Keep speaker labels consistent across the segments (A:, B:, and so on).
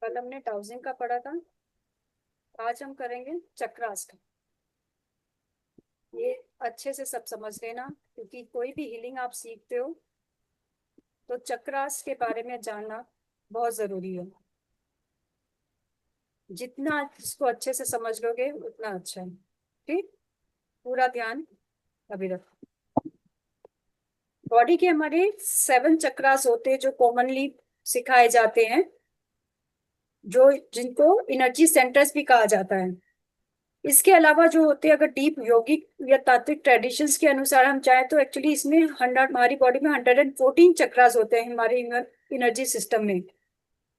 A: कल हमने टाउजिंग का पढ़ा था। आज हम करेंगे चक्रासन। ये अच्छे से सब समझ लेना, क्योंकि कोई भी हीलिंग आप सीखते हो तो चक्रास के बारे में जानना बहुत जरूरी है। जितना इसको अच्छे से समझ लोगे उतना अच्छा है। ठीक, पूरा ध्यान अभी रखो। बॉडी के हमारे 7 चक्रास होते हैं जो कॉमनली सिखाए जाते हैं, जो जिनको एनर्जी सेंटर्स भी कहा जाता है। इसके अलावा जो होते हैं, अगर डीप योगिक या तात्विक ट्रेडिशंस के अनुसार हम चाहें तो एक्चुअली इसमें 100 हमारी बॉडी में 114 चक्रास होते हैं हमारे एनर्जी सिस्टम में।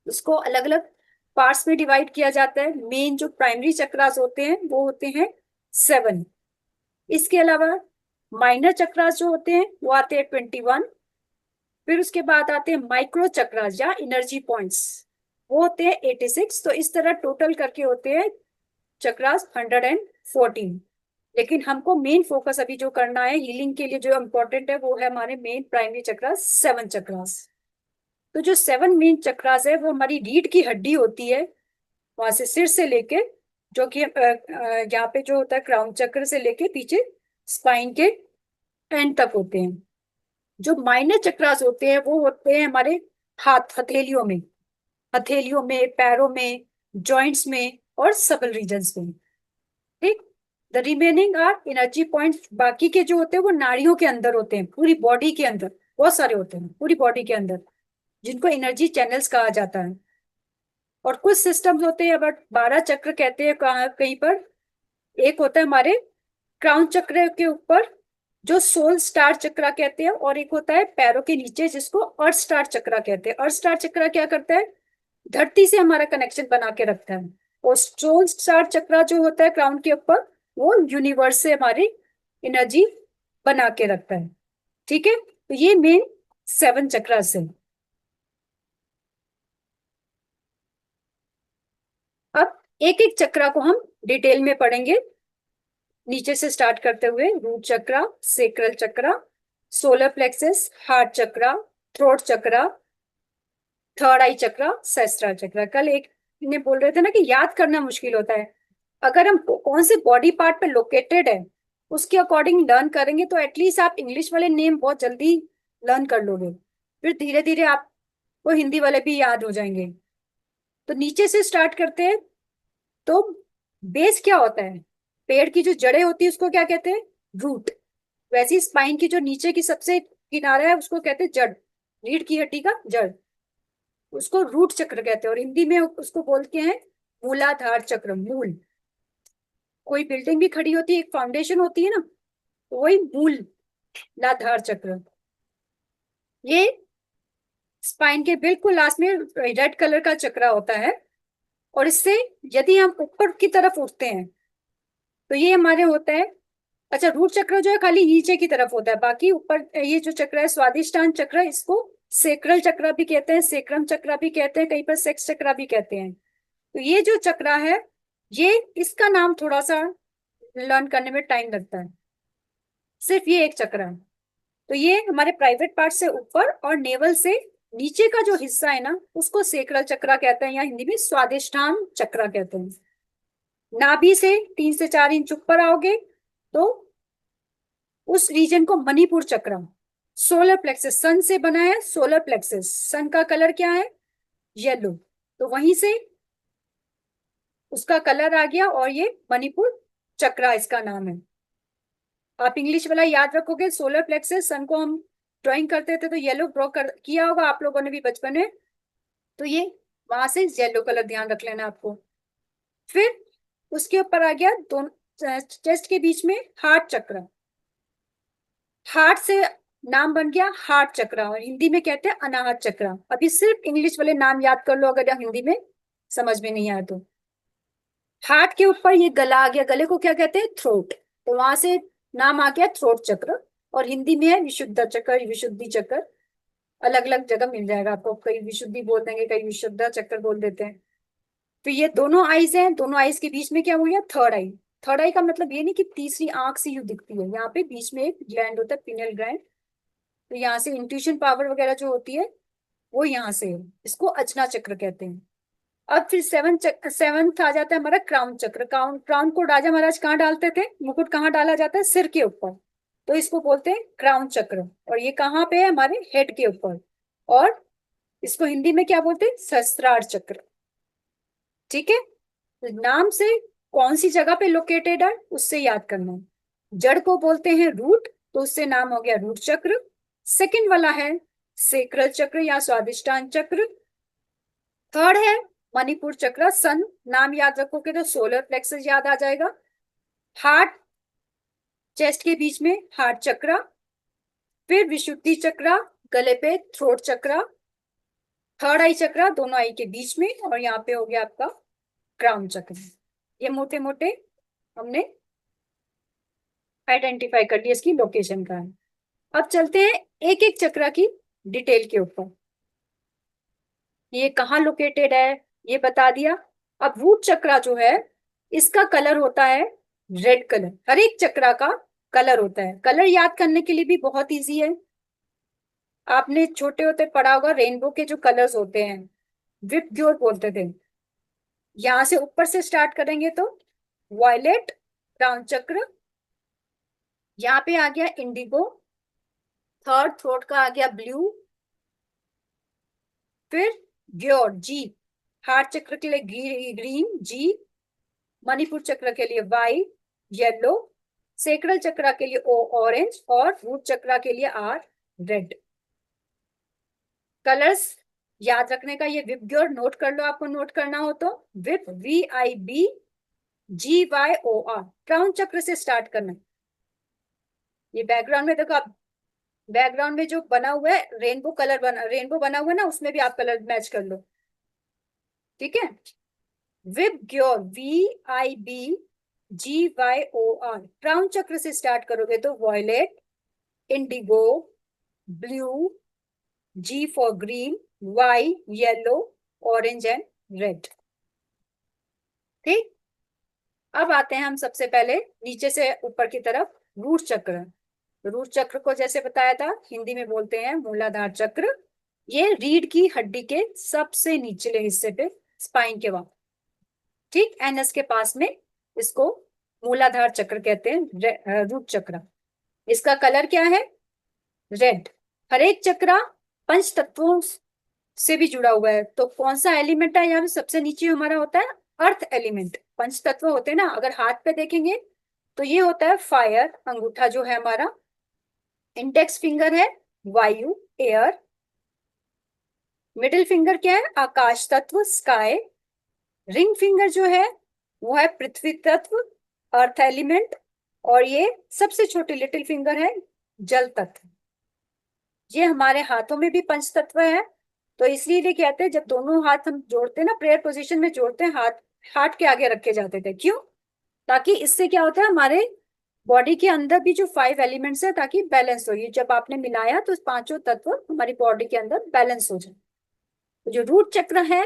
A: उसको अलग अलग पार्ट्स में डिवाइड किया जाता है। मेन जो प्राइमरी चक्रास होते हैं वो होते हैं 7। इसके अलावा माइनर चक्रास जो होते हैं वो आते हैं 21। फिर उसके बाद आते हैं माइक्रो चक्रास या एनर्जी पॉइंट्स, वो होते हैं 86। तो इस तरह टोटल करके होते हैं चक्रास 114। लेकिन हमको मेन फोकस अभी जो करना है हीलिंग के लिए, जो इम्पोर्टेंट है, वो है हमारे मेन प्राइमरी चक्रास 7 चक्रास। तो जो 7 मेन चक्रास है वो हमारी रीढ़ की हड्डी होती है, वहां से सिर से लेके, जो कि यहाँ पे जो होता है क्राउन चक्र से लेके पीछे स्पाइन के एंड तक होते हैं। जो माइनर चक्रास होते हैं वो होते हैं हमारे हाथ, हथेलियों में, पैरों में, जॉइंट्स में और सबल रीजन्स में। ठीक। The remaining are energy points. बाकी के जो होते हैं वो नाड़ियों के अंदर होते हैं, पूरी बॉडी के अंदर बहुत सारे होते हैं पूरी बॉडी के अंदर, जिनको एनर्जी चैनल्स कहा जाता है। और कुछ सिस्टम्स होते हैं, बट 12 चक्र कहते हैं कहीं पर। एक होता है हमारे क्राउन चक्र के ऊपर, जो सोल स्टार चक्रा कहते हैं, और एक होता है पैरों के नीचे जिसको अर्थ स्टार चक्रा कहते हैं। अर्थ स्टार चक्रा क्या करता है? धरती से हमारा कनेक्शन बना के रखता है। और सोल स्टार चक्रा जो होता है क्राउन के ऊपर, वो यूनिवर्स से हमारी एनर्जी बना के रखता है। ठीक है, तो ये मेन 7 चक्रास है। अब एक एक चक्रा को हम डिटेल में पढ़ेंगे, नीचे से स्टार्ट करते हुए। रूट चक्रा, सेक्रल चक्रा, सोलर प्लेक्सस, हार्ट चक्रा, थ्रोट चक्रा, थर्ड आई चक्रा, सहस्त्रार चक्रा। कल एक ने बोल रहे थे ना कि याद करना मुश्किल होता है। अगर हम कौन से बॉडी पार्ट पे लोकेटेड है उसके अकॉर्डिंग लर्न करेंगे तो एटलीस्ट आप इंग्लिश वाले नेम बहुत जल्दी लर्न कर लोगे, फिर धीरे धीरे आपको हिंदी वाले भी याद हो जाएंगे। तो नीचे से स्टार्ट करते हैं। तो बेस क्या होता है? पेड़ की जो जड़ें होती है उसको क्या कहते हैं? रूट। वैसी स्पाइन की जो नीचे की सबसे किनारा है उसको कहते हैं जड़, रीढ़ की हड्डी का जड़, उसको रूट चक्र कहते हैं। और हिंदी में उसको बोलते हैं मूलाधार चक्र, मूल। कोई बिल्डिंग भी खड़ी होती है, एक फाउंडेशन होती है ना, तो वही मूलाधार चक्र। ये स्पाइन के बिल्कुल लास्ट में रेड कलर का चक्रा होता है। और इससे यदि हम ऊपर की तरफ उठते हैं तो ये हमारे होता है, अच्छा, रूट चक्र जो है खाली नीचे की तरफ होता है, बाकी ऊपर ये जो चक्र है स्वादिष्टान चक्र, इसको सेक्रल चक्र भी कहते हैं, सेक्रम चक्र भी कहते हैं, कहीं पर सेक्स चक्र भी कहते हैं। तो ये जो चक्र है, ये इसका नाम थोड़ा सा लर्न करने में टाइम लगता है। सिर्फ ये एक चक्र है। तो ये हमारे प्राइवेट पार्ट से ऊपर और नेवल से नीचे का जो हिस्सा है ना, उसको सेक्रल चक्र कहते हैं, या हिंदी में स्वादिष्टान चक्र कहते हैं। नाभि से 3 से 4 इंच ऊपर आओगे तो उस रीजन को मणिपुर चक्र। सोलर प्लेक्सस, सन से बना है सोलर प्लेक्सस, सन का कलर क्या है? येलो। तो वहीं से उसका कलर आ गया और ये मणिपुर चक्रा इसका नाम है। आप इंग्लिश वाला याद रखोगे, सोलर प्लेक्सस, सन को हम ड्राइंग करते थे तो येलो ड्रॉ कर किया होगा आप लोगों ने भी बचपन में, तो ये वहां से येलो कलर ध्यान रख लेना आपको। फिर उसके ऊपर आ गया दोनों चेस्ट के बीच में हार्ट चक्र। हार्ट से नाम बन गया हार्ट चक्र, और हिंदी में कहते हैं अनाहत चक्र। अभी सिर्फ इंग्लिश वाले नाम याद कर लो अगर हिंदी में समझ में नहीं आया तो। हार्ट के ऊपर ये गला आ गया, गले को क्या कहते हैं? थ्रोट। तो वहां से नाम आ गया थ्रोट चक्र। और हिंदी में है विशुद्ध चक्र, विशुद्धि चक्र। अलग अलग जगह मिल जाएगा आपको, कई विशुद्धि बोल देंगे, कई विशुद्ध चक्र बोल देते हैं। तो ये दोनों आईज हैं, दोनों आईज के बीच में क्या हो गया? थर्ड आई। थर्ड आई का मतलब ये नहीं कि तीसरी आंख से यूं दिखती है, यहाँ पे बीच में एक ग्लैंड होता है, पिनियल ग्लैंड। तो यहाँ से इंट्यूशन पावर वगैरह जो होती है वो यहाँ से है। इसको अचना चक्र कहते हैं। अब फिर सेवंथ आ जाता है हमारा क्राउन चक्र। क्राउन क्राउन को राजा महाराज कहाँ डालते थे, मुकुट कहाँ डाला जाता है, सिर के ऊपर, तो इसको बोलते हैं क्राउन चक्र। और ये कहाँ पे है, हमारे हेड के ऊपर। और इसको हिंदी में क्या बोलते हैं, सहस्त्रार चक्र। ठीक है, तो नाम से कौन सी जगह पे लोकेटेड है उससे याद करना है। जड़ को बोलते हैं रूट, तो उससे नाम हो गया रूट चक्र। सेकंड वाला है सेक्रल चक्र या स्वादिष्टान चक्र। थर्ड है मणिपुर चक्र, सन नाम याद रखोगे तो सोलर प्लेक्सस याद आ जाएगा। हार्ट, चेस्ट के बीच में हार्ट चक्र। फिर विशुद्धि चक्र, गले पे थ्रोट चक्र। थर्ड आई चक्र दोनों आई के बीच में, और यहाँ पे हो गया आपका क्राउन चक्र। ये मोटे मोटे हमने आइडेंटिफाई कर लिया, इसकी लोकेशन का है। अब चलते हैं एक एक चक्र की डिटेल के ऊपर। ये कहाँ लोकेटेड है ये बता दिया। अब रूट चक्र जो है, इसका कलर होता है रेड कलर। हर एक चक्र का कलर होता है। कलर याद करने के लिए भी बहुत इजी है। आपने छोटे होते पढ़ा होगा रेनबो के जो कलर्स होते हैं, विप ग्योर बोलते थे। यहां से ऊपर से स्टार्ट करेंगे तो वॉयलेट, ब्राउन चक्र, यहाँ पे आ गया इंडिगो। थर्ड थ्रोट का आ गया ब्लू। फिर ग्योर जी, हार्ट चक्र के लिए ग्रीन जी। मणिपुर चक्र के लिए वाइट, येलो। सेक्रल चक्र के लिए ओ ऑरेंज, और रूट चक्र के लिए आर रेड। कलर्स याद रखने का, ये विप ग्योर नोट कर लो, आपको नोट करना हो तो। विप VIBGYOR, क्राउन चक्र से स्टार्ट करना। ये बैकग्राउंड में देखो आप, बैकग्राउंड में जो बना हुआ है रेनबो कलर बना, रेनबो बना हुआ है ना, उसमें भी आप कलर मैच कर लो। ठीक है, विप ग्योर VIBGYOR, क्राउन चक्र से स्टार्ट करोगे तो violet, indigo, blue, G for green, Y yellow, orange and red. ठीक, अब आते हैं हम सबसे पहले नीचे से ऊपर की तरफ, रूट चक्र। रूट चक्र को जैसे बताया था हिंदी में बोलते हैं मूलाधार चक्र। ये रीढ़ की हड्डी के सबसे निचले हिस्से पे, स्पाइन के वहां, ठीक एनएस के पास में, इसको मूलाधार चक्र कहते हैं, रूट चक्र। इसका कलर क्या है, रेड। हर एक चक्र पंच तत्वों से भी जुड़ा हुआ है। तो कौन सा एलिमेंट है यहाँ पे, सबसे नीचे हमारा होता है अर्थ एलिमेंट। पंच तत्व होते हैं ना, अगर हाथ पे देखेंगे तो ये होता है फायर, अंगूठा जो है हमारा। इंडेक्स फिंगर है वायु, एयर। मिडिल फिंगर क्या है, आकाश तत्व, स्काई। रिंग फिंगर जो है वो है पृथ्वी तत्व, अर्थ एलिमेंट। और ये सबसे छोटी लिटिल फिंगर है जल तत्व। ये हमारे हाथों में भी पंच तत्व है। तो इसलिए कहते हैं जब दोनों हाथ हम जोड़ते हैं ना, प्रेयर पोजीशन में जोड़ते हैं, हाथ हार्ट के आगे रखे जाते थे। क्यों, ताकि इससे क्या होता है, हमारे बॉडी के अंदर भी जो 5 एलिमेंट्स है, ताकि बैलेंस हो। ये जब आपने मिलाया तो पांचों तत्व हमारी बॉडी के अंदर बैलेंस हो जाए। तो जो रूट चक्र है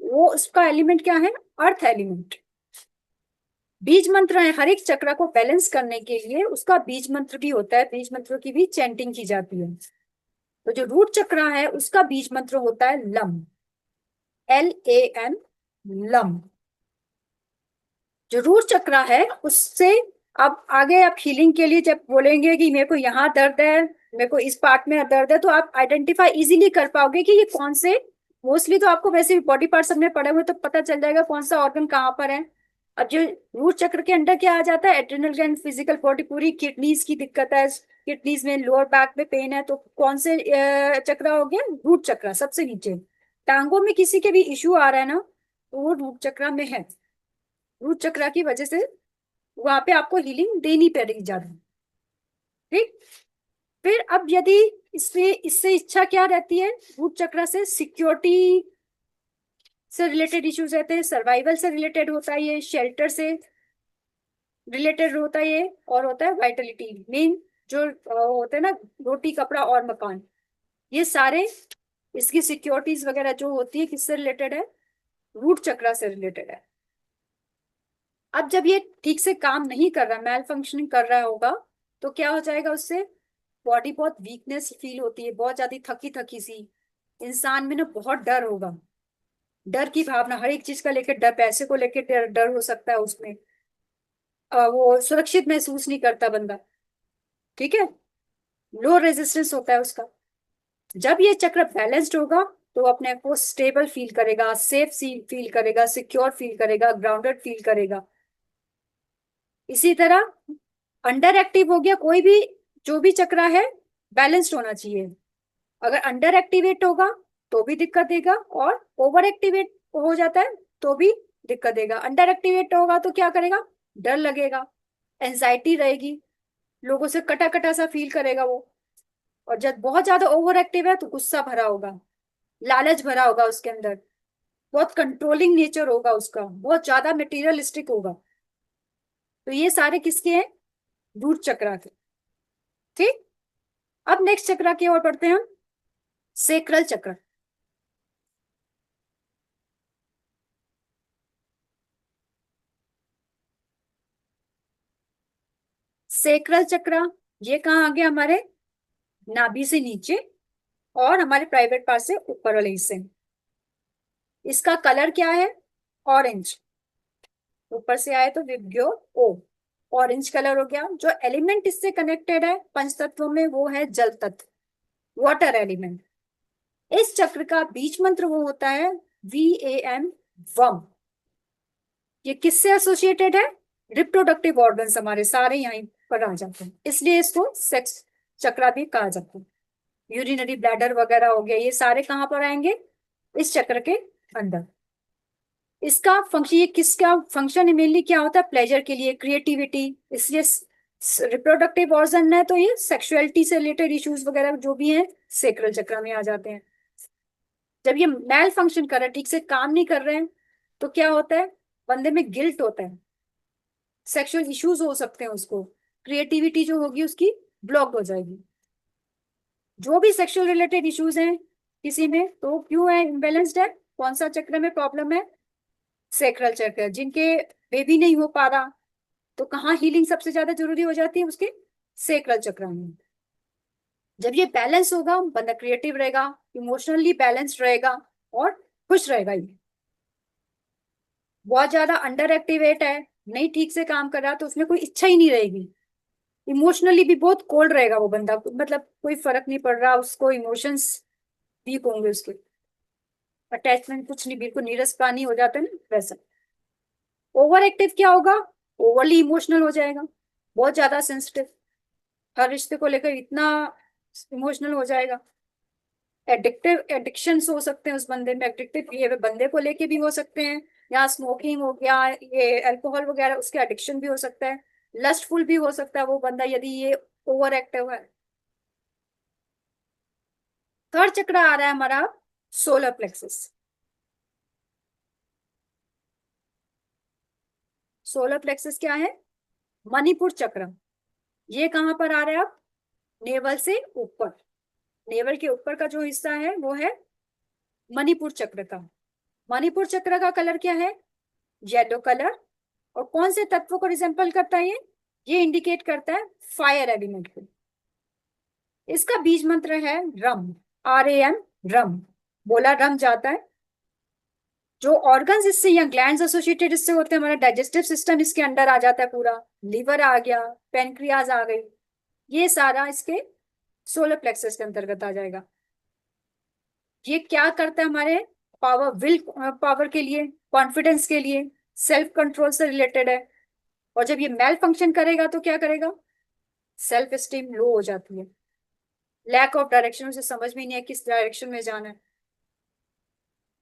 A: वो, उसका एलिमेंट क्या है, अर्थ एलिमेंट। बीज मंत्र है, हर एक चक्र को बैलेंस करने के लिए उसका बीज मंत्र भी होता है। बीज मंत्र की भी चैंटिंग की जाती है। तो जो रूट चक्र है उसका बीज मंत्र होता है लम, LAM, लम। जो रूट चक्र है उससे, अब आगे आप हीलिंग के लिए जब बोलेंगे कि मेरे को यहाँ दर्द है, मेरे को इस पार्ट में दर्द है, तो आप आइडेंटिफाई इजीली कर पाओगे कि ये कौन से। मोस्टली तो आपको वैसे भी बॉडी पार्ट सब में पड़े हुए, तो पता चल जाएगा कौन सा ऑर्गन कहाँ पर है। अब जो रूट चक्र के अंदर क्या आ जाता है, एड्रिनल ग्लैंड, फिजिकल बॉडी पूरी, किडनीज की दिक्कत है, किडनीज में लोअर बैक में पेन है, तो कौन से चक्र हो गया, रूट चक्र सबसे नीचे। टांगों में किसी के भी इश्यू आ रहा है ना, तो वो रूट चक्र में है। रूट चक्र की वजह से वहां पे आपको हीलिंग देनी पड़ेगी ज्यादा। ठीक, फिर अब यदि इससे इससे इच्छा क्या रहती है, रूट चक्र से सिक्योरिटी से रिलेटेड इश्यूज रहते हैं, सर्वाइवल से रिलेटेड होता है ये, शेल्टर से रिलेटेड होता है ये, और होता है वाइटलिटी, मेन जो होते हैं ना, रोटी कपड़ा और मकान, ये सारे इसकी सिक्योरिटीज वगैरह जो होती है किससे रिलेटेड है, रूट चक्र से रिलेटेड है। अब जब ये ठीक से काम नहीं कर रहा, मैल फंक्शनिंग कर रहा होगा, तो क्या हो जाएगा उससे, बॉडी बहुत वीकनेस फील होती है, बहुत ज्यादा थकी थकी सी, इंसान में ना बहुत डर होगा। डर की भावना, हर एक चीज का लेकर डर, पैसे को लेकर डर, डर हो सकता है उसमें। वो सुरक्षित महसूस नहीं करता बंदा। ठीक है। लो रेजिस्टेंस होता है उसका। जब ये चक्र बैलेंस्ड होगा तो वो अपने आप को स्टेबल फील करेगा, सेफ फील करेगा, सिक्योर फील करेगा, ग्राउंडेड फील करेगा। इसी तरह अंडर एक्टिव हो गया कोई भी, जो भी चक्र है बैलेंस्ड होना चाहिए। अगर अंडर एक्टिवेट होगा तो भी दिक्कत देगा, और ओवर एक्टिवेट हो जाता है तो भी दिक्कत देगा। अंडर एक्टिवेट होगा तो क्या करेगा, डर लगेगा, एंजाइटी रहेगी, लोगों से कटा कटा सा फील करेगा वो। और जब बहुत ज्यादा ओवर एक्टिव है तो गुस्सा भरा होगा, लालच भरा होगा उसके अंदर, बहुत कंट्रोलिंग नेचर होगा उसका, बहुत ज्यादा मटेरियलिस्टिक होगा। तो ये सारे किसके हैं, रूट चक्रा के। ठीक। अब नेक्स्ट चक्रा की ओर बढ़ते हैं हम, सेक्रल चक्र। सेक्रल चक्र ये कहाँ आ गया, हमारे नाभि से नीचे और हमारे प्राइवेट पार्ट से ऊपर वाले हिस्से। इसका कलर क्या है, ऑरेंज। ऊपर से आए तो विब्ग्यो ओ, ऑरेंज कलर हो गया। जो एलिमेंट इससे कनेक्टेड है पंच तत्वों में वो है जल तत्व, वाटर एलिमेंट। इस चक्र का बीज मंत्र वो होता है VAM, वम। ये किससे एसोसिएटेड है, रिप्रोडक्टिव ऑर्गन्स हमारे सारे यहीं पर आ जाते हैं, इसलिए इसको सेक्स चक्रा भी कहा जाता है। यूरिनरी ब्लैडर वगैरह हो गया, ये सारे कहाँ पर आएंगे, इस चक्र के अंदर। इसका फंक्शन, ये किसका फंक्शन मेनली क्या होता है, प्लेजर के लिए, क्रिएटिविटी। इसलिए रिप्रोडक्टिव ऑर्गन है तो ये सेक्सुअलिटी से रिलेटेड इश्यूज वगैरह जो भी हैं सेक्रल चक्र में आ जाते हैं। जब ये मेल फंक्शन कर रहे हैं, ठीक से काम नहीं कर रहे हैं, तो क्या होता है, बंदे में गिल्ट होता है, सेक्सुअल इश्यूज हो सकते हैं उसको, क्रिएटिविटी जो होगी उसकी ब्लॉक हो जाएगी। जो भी सेक्सुअल रिलेटेड इश्यूज हैं किसी में, तो क्यों है, इम्बेलेंस्ड है, कौन सा चक्र में प्रॉब्लम है, सेक्रल चक्र। जिनके बेबी नहीं हो पा रहा, तो कहाँ हीलिंग सबसे ज्यादा जरूरी हो जाती है, उसके सेक्रल चक्र में। जब ये बैलेंस होगा बंदा क्रिएटिव रहेगा, इमोशनली बैलेंस्ड रहेगा और खुश रहेगा। ये बहुत ज्यादा अंडर एक्टिवेट है, नहीं ठीक से काम कर रहा, तो उसमें कोई इच्छा ही नहीं रहेगी। इमोशनली भी बहुत कोल्ड रहेगा वो बंदा, मतलब कोई फर्क नहीं पड़ रहा उसको, इमोशंस वीक होंगे उसके, अटैचमेंट कुछ नहीं, बिल्कुल नीरस पानी हो जाता है ना वैसा। ओवर एक्टिव क्या होगा, ओवरली इमोशनल हो जाएगा, बहुत ज्यादा सेंसिटिव, हर रिश्ते को लेकर इतना इमोशनल हो जाएगा। एडिक्टिव एडिक्शंस हो सकते हैं उस बंदे में, एडिक्टिव बिहेवियर बंदे को लेके भी हो सकते हैं, या स्मोकिंग हो गया, ये अल्कोहल वगैरह, उसके एडिक्शन भी हो सकता है। लस्टफुल भी हो सकता है वो बंदा यदि ये ओवर एक्टिव है। थर्ड चक्र आ रहा है हमारा सोलर प्लेक्सस। सोलर प्लेक्सस क्या है, मणिपुर चक्र। ये कहाँ पर आ रहा है, अब नेवल से ऊपर, नेवल के ऊपर का जो हिस्सा है वो है मणिपुर चक्र का। मणिपुर चक्र का कलर क्या है, येलो कलर। और कौन से तत्व को रिजेंबल करता है ये इंडिकेट करता है फायर एलिमेंट को। इसका बीज मंत्र है रम, RAM, रम। बोला रम जाता है। जो ऑर्गन्स इससे या ग्लैंड्स एसोसिएटेड इससे होते हैं, हमारा डाइजेस्टिव सिस्टम इसके अंडर आ जाता है पूरा, लिवर आ गया, पेनक्रियाज आ गई, ये सारा इसके सोलर प्लेक्सस के अंतर्गत आ जाएगा। ये क्या करता है, हमारे पावर, विल पावर के लिए, कॉन्फिडेंस के लिए, सेल्फ कंट्रोल से रिलेटेड है। और जब ये मेल फंक्शन करेगा तो क्या करेगा, सेल्फ स्टीम लो हो जाती है, लैक ऑफ डायरेक्शन, उसे समझ में नहीं है किस डायरेक्शन में जाना है।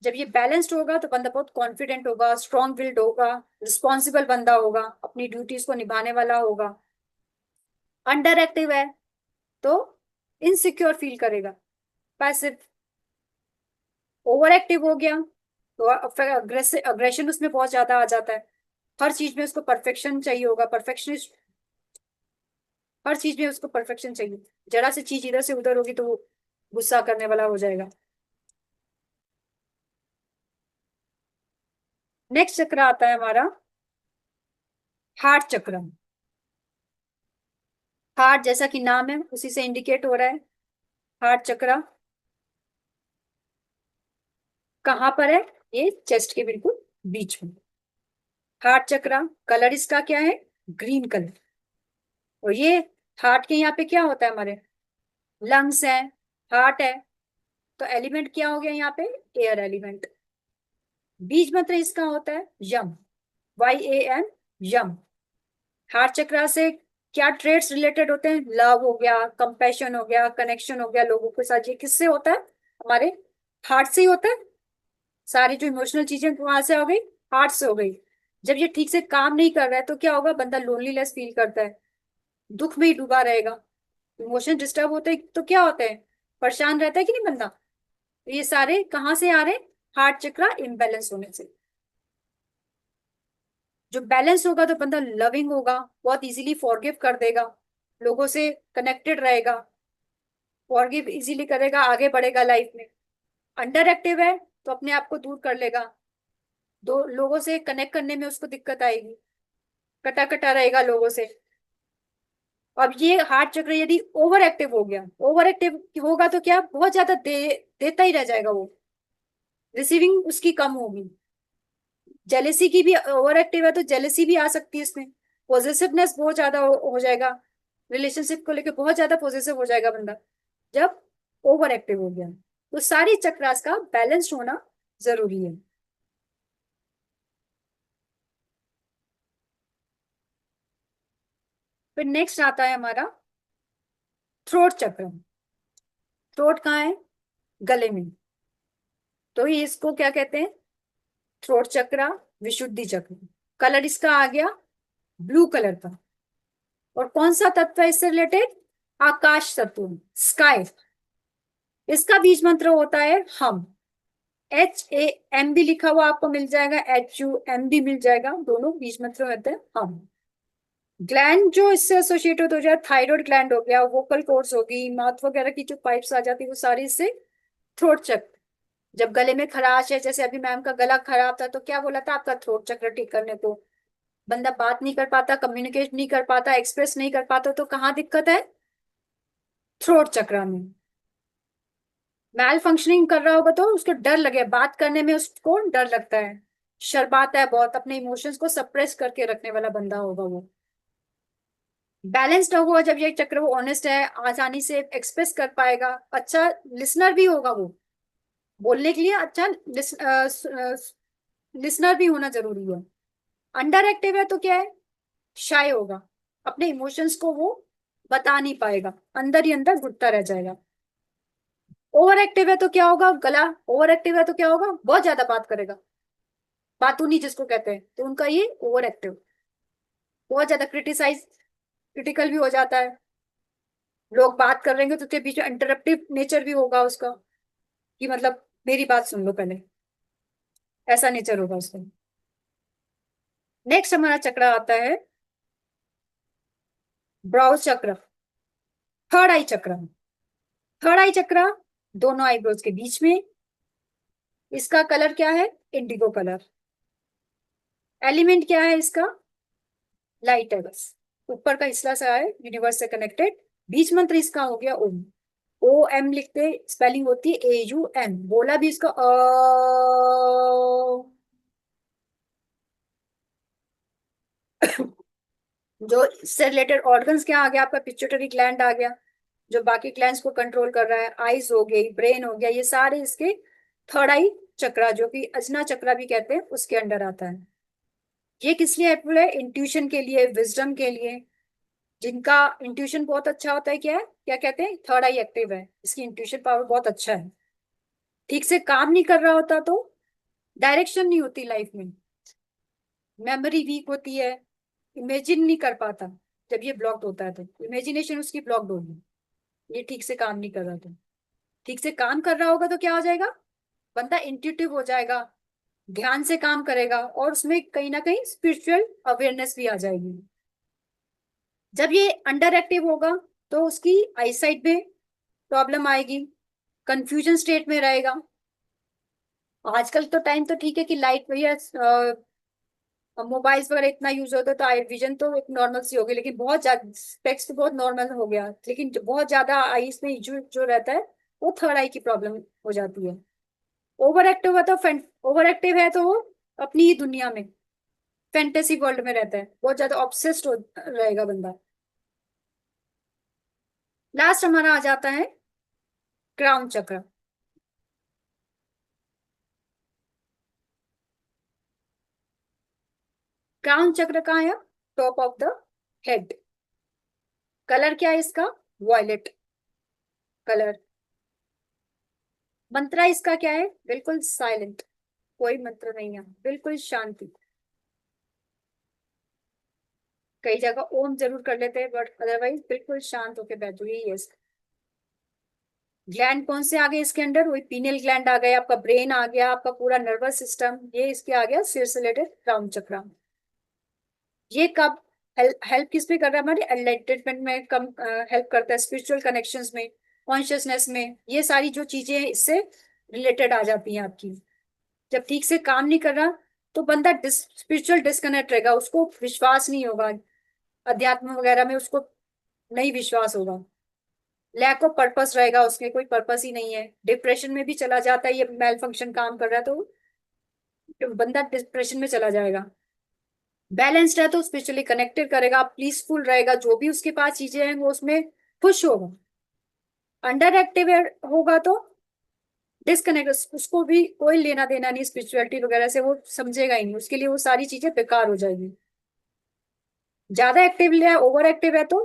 A: जब ये बैलेंस्ड होगा तो बंदा बहुत कॉन्फिडेंट होगा, स्ट्रॉन्ग विल्ड होगा, रिस्पॉन्सिबल बंदा होगा, अपनी ड्यूटीज को निभाने वाला होगा। अंडर एक्टिव है तो इनसिक्योर फील करेगा, पैसिव। ओवर एक्टिव हो गया तो अग्रेशन उसमें बहुत ज्यादा आ जाता है, हर चीज में उसको परफेक्शन चाहिए होगा, परफेक्शनिस्ट, हर चीज में उसको परफेक्शन चाहिए। जरा सी चीज इधर से उधर होगी तो वो गुस्सा करने वाला हो जाएगा। नेक्स्ट चक्र आता है हमारा हार्ट चक्र। हार्ट जैसा कि नाम है उसी से इंडिकेट हो रहा है, हार्ट चक्र कहाँ पर है, ये चेस्ट के बिल्कुल बीच में। हार्ट चक्रा, कलर इसका क्या है? Green colour. और ये हार्ट के यहाँ पे क्या होता है हमारे? लंग्स है, हार्ट है, तो एलिमेंट क्या हो गया यहाँ पे? Air element. बीज मंत्र इसका होता है यम, YAM, यम। हार्ट चक्रा से क्या ट्रेड्स रिलेटेड होते हैं? लव हो गया, कंपैशन हो गया, कनेक्शन हो गया लोगों के साथ। ये किससे होता है? हमारे हार्ट से ही होता है। सारी जो इमोशनल चीजें वहां से हो गई, हार्ट से हो गई। जब ये ठीक से काम नहीं कर रहा है तो क्या होगा? बंदा लोनलीनेस फील करता है, दुख में ही डूबा रहेगा। इमोशन डिस्टर्ब होते हैं तो क्या होता है? परेशान रहता है कि नहीं बंदा? तो ये सारे कहाँ से आ रहे हैं? हार्ट चक्रा इम्बैलेंस होने से। जो बैलेंस होगा तो बंदा लविंग होगा, बहुत इजीली फॉरगिव कर देगा, लोगों से कनेक्टेड रहेगा, फॉरगिव इजीली करेगा, आगे बढ़ेगा लाइफ में। अंडर एक्टिव है तो अपने आप को दूर कर लेगा, दो लोगों से कनेक्ट करने में उसको दिक्कत आएगी, कटा कटा रहेगा लोगों से। अब ये हार्ट चक्र यदि ओवर एक्टिव हो गया, ओवर एक्टिव होगा तो क्या? बहुत ज्यादा देता ही रह जाएगा वो, रिसीविंग उसकी कम होगी। जेलेसी की भी ओवर एक्टिव है तो जेलेसी भी आ सकती है इसमें। पॉजिटिवनेस बहुत ज्यादा हो जाएगा, रिलेशनशिप को लेकर बहुत ज्यादा पॉजिटिव हो जाएगा बंदा जब ओवर एक्टिव हो गया। तो सारी चक्रास का बैलेंस होना जरूरी है। फिर नेक्स्ट आता है हमारा थ्रोट चक्र। थ्रोट कहाँ है? गले में। तो ये इसको क्या कहते हैं? थ्रोट चक्रा, विशुद्धि चक्र। कलर इसका आ गया ब्लू कलर का। और कौन सा तत्व है इससे रिलेटेड? आकाश तत्व, स्काई। इसका बीज मंत्र होता है हम। HAM भी लिखा हुआ आपको मिल जाएगा, HUM भी मिल जाएगा, दोनों बीज मंत्र होते हैं हम। ग्लैंड जो इससे एसोसिएटेड हो जाए, थायराइड ग्लैंड हो गया, वोकल कॉर्ड्स होगी, माउथ वगैरह की जो पाइप्स आ जाती है वो सारी इससे थ्रोट चक्र। जब गले में खराश है, जैसे अभी मैम का गला खराब था तो क्या बोला था आपका? थ्रोट चक्र ठीक करने को। बंदा बात नहीं कर पाता, कम्युनिकेट नहीं कर पाता, एक्सप्रेस नहीं कर पाता, तो कहाँ दिक्कत है? थ्रोट चक्र में। मैल फंक्शनिंग कर रहा होगा तो उसको डर लगे बात करने में, उसको डर लगता है, शर्माता है बहुत, अपने इमोशंस को सप्रेस करके रखने वाला बंदा होगा वो। बैलेंस्ड होगा जब ये चक्र, वो ऑनेस्ट है, आसानी से एक्सप्रेस कर पाएगा, अच्छा लिसनर भी होगा वो, बोलने के लिए अच्छा लिसनर भी होना जरूरी है। अंडर एक्टिव है तो क्या है? शाय होगा, अपने इमोशंस को वो बता नहीं पाएगा, अंदर ही अंदर घुटता रह जाएगा। ओवर एक्टिव है तो क्या होगा? गला ओवर एक्टिव है तो क्या होगा? बहुत ज्यादा बात करेगा, बातूनी जिसको कहते हैं, तो उनका ये ओवर एक्टिव। बहुत ज्यादा क्रिटिसाइज, क्रिटिकल भी हो जाता है, लोग बात कर रहे हैं तो उसके बीच में इंटरप्टिव नेचर भी होगा उसका, कि मतलब मेरी बात सुन लो पहले, ऐसा नेचर होगा उसका। नेक्स्ट हमारा चक्र आता है ब्राउ चक्र, थर्ड आई चक्र। थर्ड आई चक्र दोनों आईब्रोज के बीच में। इसका कलर क्या है? Indigo colour. एलिमेंट क्या है इसका? लाइट है बस, ऊपर का हिस्सा सा है यूनिवर्स से कनेक्टेड। बीज मंत्र इसका हो गया ओम। OM लिखते, स्पेलिंग होती है AUM, बोला भी इसका जो इससे रिलेटेड ऑर्गन्स क्या आ गया आपका? पिट्यूटरी ग्लैंड आ गया, जो बाकी ग्लैंड्स को कंट्रोल कर रहा है। आईज हो गई, ब्रेन हो गया, ये सारे इसके थर्ड आई चक्रा, जो कि अजना चक्रा भी कहते हैं, उसके अंडर आता है। ये किस लिए हेल्पफुल है? इंट्यूशन के लिए, विजडम के लिए। जिनका इंट्यूशन बहुत अच्छा होता है, क्या है, क्या कहते हैं, थर्ड आई एक्टिव है, इसकी इंट्यूशन पावर बहुत अच्छा है। ठीक से काम नहीं कर रहा होता तो डायरेक्शन नहीं होती लाइफ में, मेमोरी वीक होती है, इमेजिन नहीं कर पाता। जब ये ब्लॉक्ड होता है तो इमेजिनेशन उसकी ब्लॉक्ड होगी, ये ठीक से काम नहीं कर रहा तो। ठीक से काम कर रहा होगा तो क्या हो जाएगा? बंदा इंट्यूटिव हो जाएगा, ध्यान से काम करेगा, और उसमें कहीं ना कहीं स्पिरिचुअल अवेयरनेस भी आ जाएगी। जब ये अंडर एक्टिव होगा तो उसकी आईसाइट में प्रॉब्लम आएगी, कंफ्यूजन स्टेट में रहेगा। आजकल तो टाइम तो ठीक है कि लाइट भैया, मोबाइल्स वगैरह इतना यूज होता है तो आई विजन तो एक नॉर्मल सी होगी, लेकिन बहुत ज्यादा स्पेक्स तो बहुत नॉर्मल हो गया, लेकिन बहुत ज्यादा आईज में जो जो रहता है वो थर्ड आई की प्रॉब्लम हो जाती है। ओवर एक्टिव है तो ओवर एक्टिव है तो वो अपनी ही दुनिया में, फैंटेसी वर्ल्ड में रहता है, बहुत ज्यादा ऑब्सेस्ड हो रहेगा बंदा। लास्ट हमारा आ जाता है क्राउन चक्र। क्राउन चक्र कहाँ है? Top of the head. Colour क्या है इसका? Violet colour. मंत्रा इसका क्या है? बिल्कुल साइलेंट, कोई मंत्र नहीं है, बिल्कुल शांति। कई जगह ओम जरूर कर लेते हैं, बट अदरवाइज बिल्कुल शांत होके बैठो, यही है इसका। ग्लैंड कौन से आ गए इसके अंदर? वही पीनियल ग्लैंड आ गया, आपका ब्रेन आ गया, आपका पूरा नर्वस सिस्टम, ये इसके आ गया सिर से रिलेटेड क्राउन चक्र। ये कब हेल्प किस में कर रहा है? हमारे एनलाइटमेंट में कम हेल्प करता है, स्पिरिचुअल कनेक्शंस में, कॉन्शियसनेस में, ये सारी जो चीजें हैं इससे रिलेटेड आ जाती हैं आपकी। जब ठीक से काम नहीं कर रहा तो बंदा स्पिरिचुअल डिस्कनेक्ट रहेगा, उसको विश्वास नहीं होगा, अध्यात्म वगैरह में उसको नहीं विश्वास होगा, लैक ऑफ पर्पस रहेगा, उसमें कोई पर्पस ही नहीं है, डिप्रेशन में भी चला जाता है, ये मेल फंक्शन काम कर रहा है तो बंदा डिप्रेशन में चला जाएगा। बैलेंस्ड है तो स्पिरिचुअली कनेक्टेड करेगा, पीसफुल रहेगा, जो भी उसके पास चीजें हैं वो उसमें खुश होगा। अंडर एक्टिव होगा तो डिस्कनेक्ट, उसको भी कोई लेना देना नहीं स्पिरिचुअलिटी वगैरह से, वो समझेगा ही नहीं, उसके लिए वो सारी चीजें बेकार हो जाएगी। ज्यादा एक्टिव है, ओवर एक्टिव है तो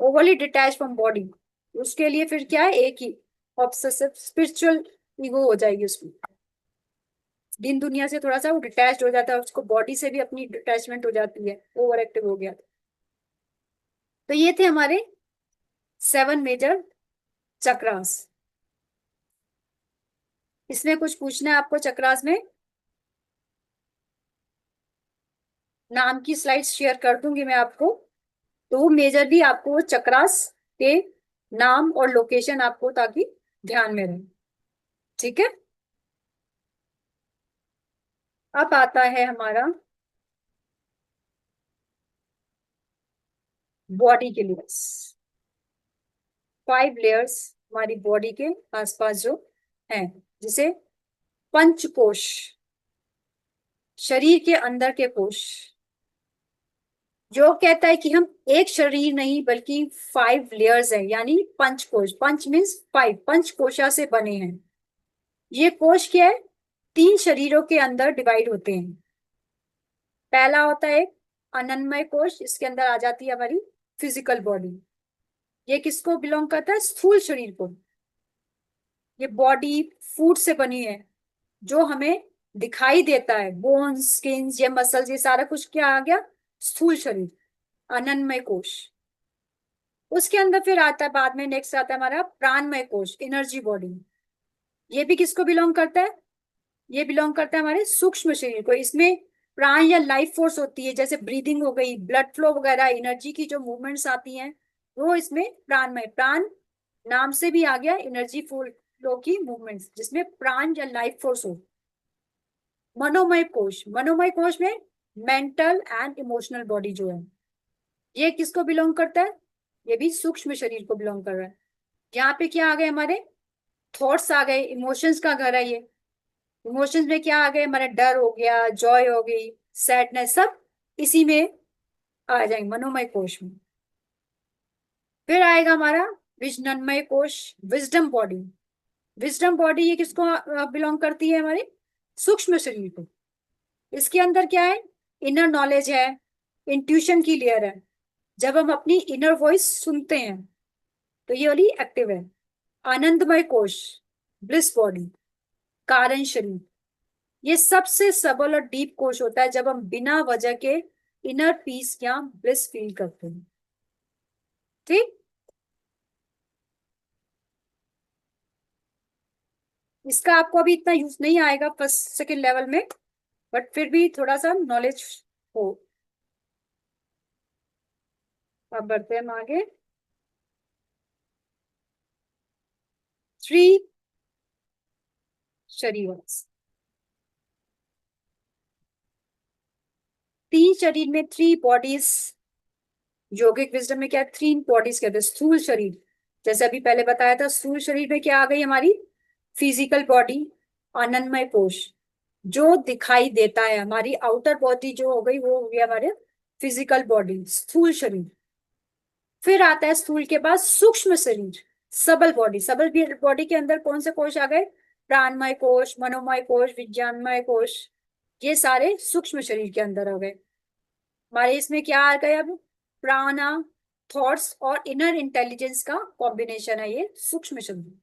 A: ओवरली डिटैच फ्रॉम बॉडी, उसके लिए फिर क्या है, एक ही ऑब्सेसिव स्पिरिचुअल ईगो हो जाएगी उसकी, दिन दुनिया से थोड़ा सा वो डिटैच हो जाता है, उसको बॉडी से भी अपनी डिटैचमेंट हो जाती है, ओवर एक्टिव हो गया तो ये थे हमारे 7 मेजर चक्रास। इसमें कुछ पूछना है आपको चक्रास में? नाम की स्लाइड्स शेयर कर दूंगी मैं आपको, तो वो मेजर भी आपको वो चक्रास के नाम और लोकेशन आपको ताकि ध्यान में रहे। ठीक है, अब आता है हमारा बॉडी के लिए। 5 लेयर्स हमारी बॉडी के आसपास जो हैं, जिसे पंचकोश, शरीर के अंदर के कोश, जो कहता है कि हम एक शरीर नहीं बल्कि 5 लेयर्स हैं, यानी पंचकोश, पंच मीन्स 5, पंचकोशा से बने हैं। ये कोश क्या है? 3 शरीरों के अंदर डिवाइड होते हैं। पहला होता है एक अनन्मय कोश, इसके अंदर आ जाती है हमारी फिजिकल बॉडी। ये किसको बिलोंग करता है? स्थूल शरीर को। ये बॉडी फूड से बनी है, जो हमें दिखाई देता है, बोन्स, स्किन्स, ये मसल्स, ये सारा कुछ क्या आ गया? स्थूल शरीर, अनन्मय कोश। उसके अंदर फिर आता है बाद में, नेक्स्ट आता है हमारा प्राणमय कोश, एनर्जी बॉडी। ये भी किसको बिलोंग करता है? ये बिलोंग करता है हमारे सूक्ष्म शरीर को। इसमें प्राण या लाइफ फोर्स होती है, जैसे ब्रीदिंग हो गई, ब्लड फ्लो वगैरह, एनर्जी की जो मूवमेंट्स आती हैं वो इसमें प्राणमय, प्राण नाम से भी आ गया एनर्जी फ्लो की मूवमेंट्स, जिसमें प्राण या लाइफ फोर्स हो। मनोमय कोश, मनोमय कोश में मेंटल एंड इमोशनल बॉडी जो है, ये किसको बिलोंग करता है? ये भी सूक्ष्म शरीर को बिलोंग कर रहा है। यहाँ पे क्या आ गए हमारे? थॉट्स आ गए, इमोशंस का घर है ये। इमोशंस में क्या आ गए हमारे? डर हो गया, जॉय हो गई, सैडनेस, सब इसी में आ जाएंगे, मनोमय कोश में। फिर आएगा हमारा विजननमय कोश, विजडम बॉडी। विजडम बॉडी ये किसको बिलोंग करती है? हमारे सूक्ष्म शरीर को। इसके अंदर क्या है? इनर नॉलेज है, इंट्यूशन की लेयर है, जब हम अपनी इनर वॉइस सुनते हैं तो ये वाली एक्टिव है। आनंदमय कोश, ब्लिस बॉडी, कारण शरीर, ये सबसे सबल और डीप कोश होता है जब हम बिना वजह के इनर पीस या ब्लिस फील करते हैं। ठीक, इसका आपको अभी इतना यूज नहीं आएगा फर्स्ट सेकेंड लेवल में, बट फिर भी थोड़ा सा नॉलेज हो। अब बढ़ते हैं हम आगे। 3 शरीर, 3 शरीर में 3 बॉडीज। योगिक विजडम में क्या 3 बॉडीज कहते हैं? स्थूल शरीर, जैसे अभी पहले बताया था, स्थूल शरीर में क्या आ गई हमारी? फिजिकल बॉडी, आनंदमय कोश, जो दिखाई देता है, हमारी आउटर बॉडी जो हो गई वो हो गया हमारे फिजिकल बॉडी, स्थूल शरीर। फिर आता है स्थूल के बाद सूक्ष्म शरीर, सबल बॉडी। सबल बॉडी के अंदर कौन से कोश आ गए? प्राणमय कोश, मनोमय कोश, विज्ञानमय कोश, ये सारे सूक्ष्म शरीर के अंदर आ गए। हमारे इसमें क्या आ गया अब? प्राणा, थॉट्स और इनर इंटेलिजेंस का कॉम्बिनेशन है ये सूक्ष्म शरीर।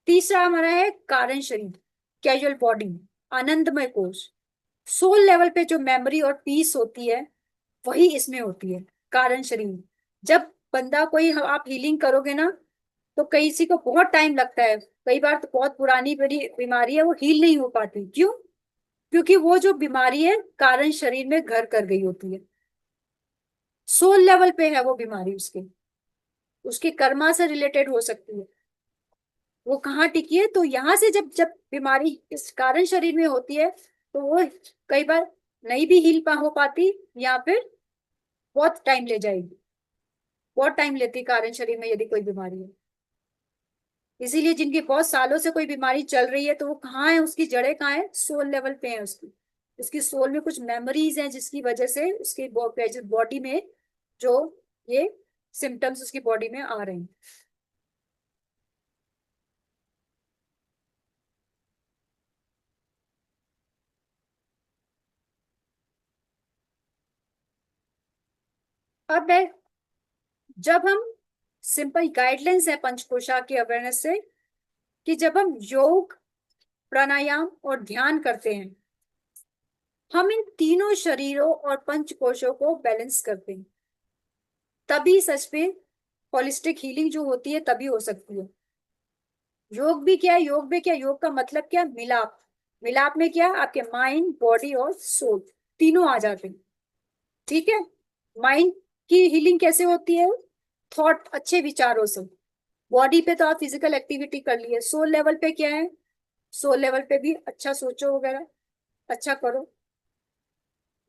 A: तीसरा हमारा है कारण शरीर, कैजुअल बॉडी, आनंदमय कोश। सोल लेवल पे जो मेमोरी और पीस होती है वही इसमें होती है, कारण शरीर। जब बंदा कोई आप हीलिंग करोगे ना, तो किसी को बहुत टाइम लगता है, कई बार तो बहुत पुरानी बड़ी बीमारी है वो हील नहीं हो पाती। क्यों? क्योंकि वो जो बीमारी है कारण शरीर में घर कर गई होती है। सोल लेवल पे है वो बीमारी, उसके उसके कर्मा से रिलेटेड हो सकती है। वो कहाँ टिकी है? तो यहाँ से जब जब बीमारी इस कारण शरीर में होती है तो वो कई बार नहीं भी हील हो पाती, या फिर बहुत टाइम ले जाएगी, बहुत टाइम लेती कारण शरीर में यदि कोई बीमारी है। इसीलिए जिनकी बहुत सालों से कोई बीमारी चल रही है तो वो कहाँ है, उसकी जड़ें कहाँ है? सोल लेवल पे है उसकी। उसकी सोल में कुछ मेमोरीज हैं जिसकी वजह से उसकी बॉडी में जो ये सिम्टम्स उसकी बॉडी में आ रहे हैं। अब मैं, जब हम सिंपल गाइडलाइंस है पंचकोशा की अवेयरनेस से, कि जब हम योग, प्राणायाम और ध्यान करते हैं, हम इन तीनों शरीरों और पंचकोशों को बैलेंस करते हैं, तभी सच में होलिस्टिक हीलिंग जो होती है तभी हो सकती है। योग भी क्या है? योग में क्या, योग का मतलब क्या? मिलाप। मिलाप में क्या? आपके माइंड, बॉडी और सोल तीनों आ जाते हैं। ठीक है। माइंड की हीलिंग कैसे होती है? थॉट, अच्छे विचारों से। बॉडी पे तो आप फिजिकल एक्टिविटी कर लिए। सोल लेवल पे क्या है? सोल लेवल पे भी अच्छा सोचो वगैरह, अच्छा करो।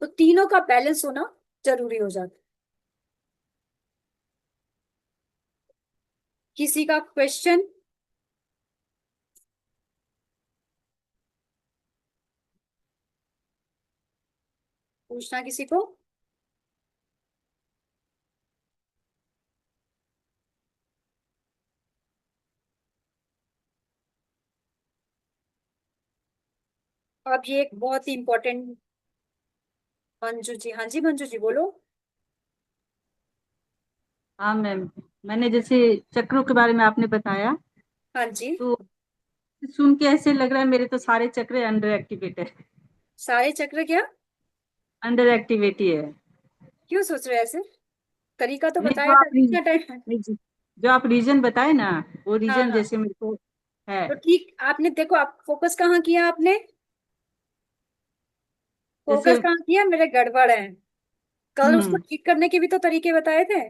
A: तो तीनों का बैलेंस होना जरूरी हो जाता है। किसी का क्वेश्चन पूछना किसी को? अब ये एक बहुत ही इंपॉर्टेंट, मंजू जी, हाँ जी मंजू जी बोलो।
B: हाँ मैम, मैंने जैसे चक्रों के बारे में आपने बताया,
A: हाँ जी।
B: तो सुन के ऐसे लग रहा है मेरे तो सारे चक्र अंडर एक्टिवेट है।
A: सारे चक्र क्या?
B: अंडर एक्टिविटी है।
A: क्यों सोच रहे हैं ऐसे? तरीका तो
B: नहीं,
A: बताया था कितना टाइम।
B: नहीं जो आप रीजन बताए ना, वो
A: हाँ
B: रीजन
A: हाँ।
B: जैसे मेरे को है।
A: तो ठीक, आपने देखो, आप फोकस कहाँ किया आपने? फोकस
B: जैसे
A: कहाँ किया? मेरे गड़बड़ है। कल उसको
B: हम्म
A: ठीक करने के भी तो तरीके बताए थे,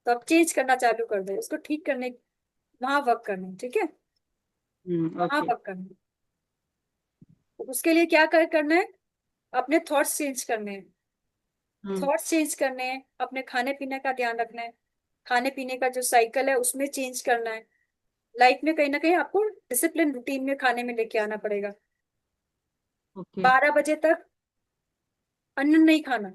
A: तो अब चेंज करना चालू कर दो, उसको ठीक करने, वहां वर्क करना, ठीक है? वहां
B: ओके।
A: वर्क करना। तो उसके लिए क्या करना है? अपने थॉट्स चेंज करने हैं।
B: हम्म
A: थॉट्स चेंज करने हैं, अपने खाने पीने का ध्यान रखना है। खाने पीने का जो साइकिल है उसमें चेंज करना है। लाइफ में कहीं ना कहीं आपको डिसिप्लिन रूटीन में खाने में लेके आना पड़ेगा।
B: ओके।
A: 12 बजे तक अन्न नहीं खाना।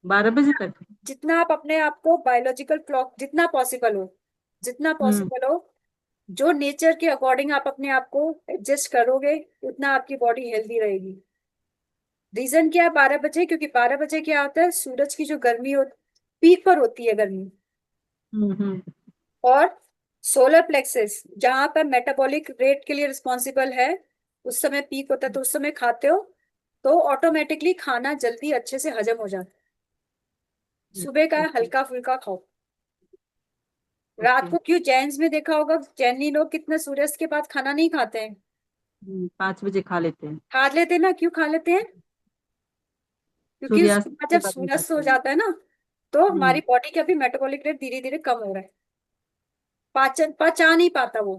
B: 12 बजे तक।
A: जितना आप अपने आप को बायोलॉजिकल क्लॉक, जितना पॉसिबल हो, जितना
B: हम्म
A: पॉसिबल हो, जो नेचर के अकॉर्डिंग आप अपने आप को एडजस्ट करोगे, उतना आपकी बॉडी हेल्दी रहेगी। रीजन क्या है 12 बजे? क्योंकि 12 बजे क्या होता है, सूरज की जो गर्मी हो, पीक पर होती है गर्मी।
B: हम्म।
A: और सोलर प्लेक्सस जहां पर मेटाबॉलिक रेट के लिए रिस्पॉन्सिबल है, उस समय पीक होता है, तो उस समय खाते हो तो ऑटोमेटिकली खाना जल्दी अच्छे से हजम हो जाता है। सुबह का
B: ओके।
A: हल्का फुल्का खाओ। रात
B: ओके।
A: को क्यों, जैन्स में देखा होगा, जैनी लोग कितने सूर्यास्त के बाद खाना नहीं खाते हैं।
B: 5 बजे खा लेते हैं।
A: खा लेते हैं ना, क्यों खा लेते हैं? क्योंकि उसके
B: सूर्यास्त
A: बाद
B: के
A: जब
B: बाद नहीं
A: सूरज हो
B: खाते हैं।
A: जाता है ना, तो हमारी
B: हम्म
A: बॉडी का भी मेटाबॉलिक रेट धीरे धीरे कम हो रहा है। पाचन पचा नहीं पाता वो।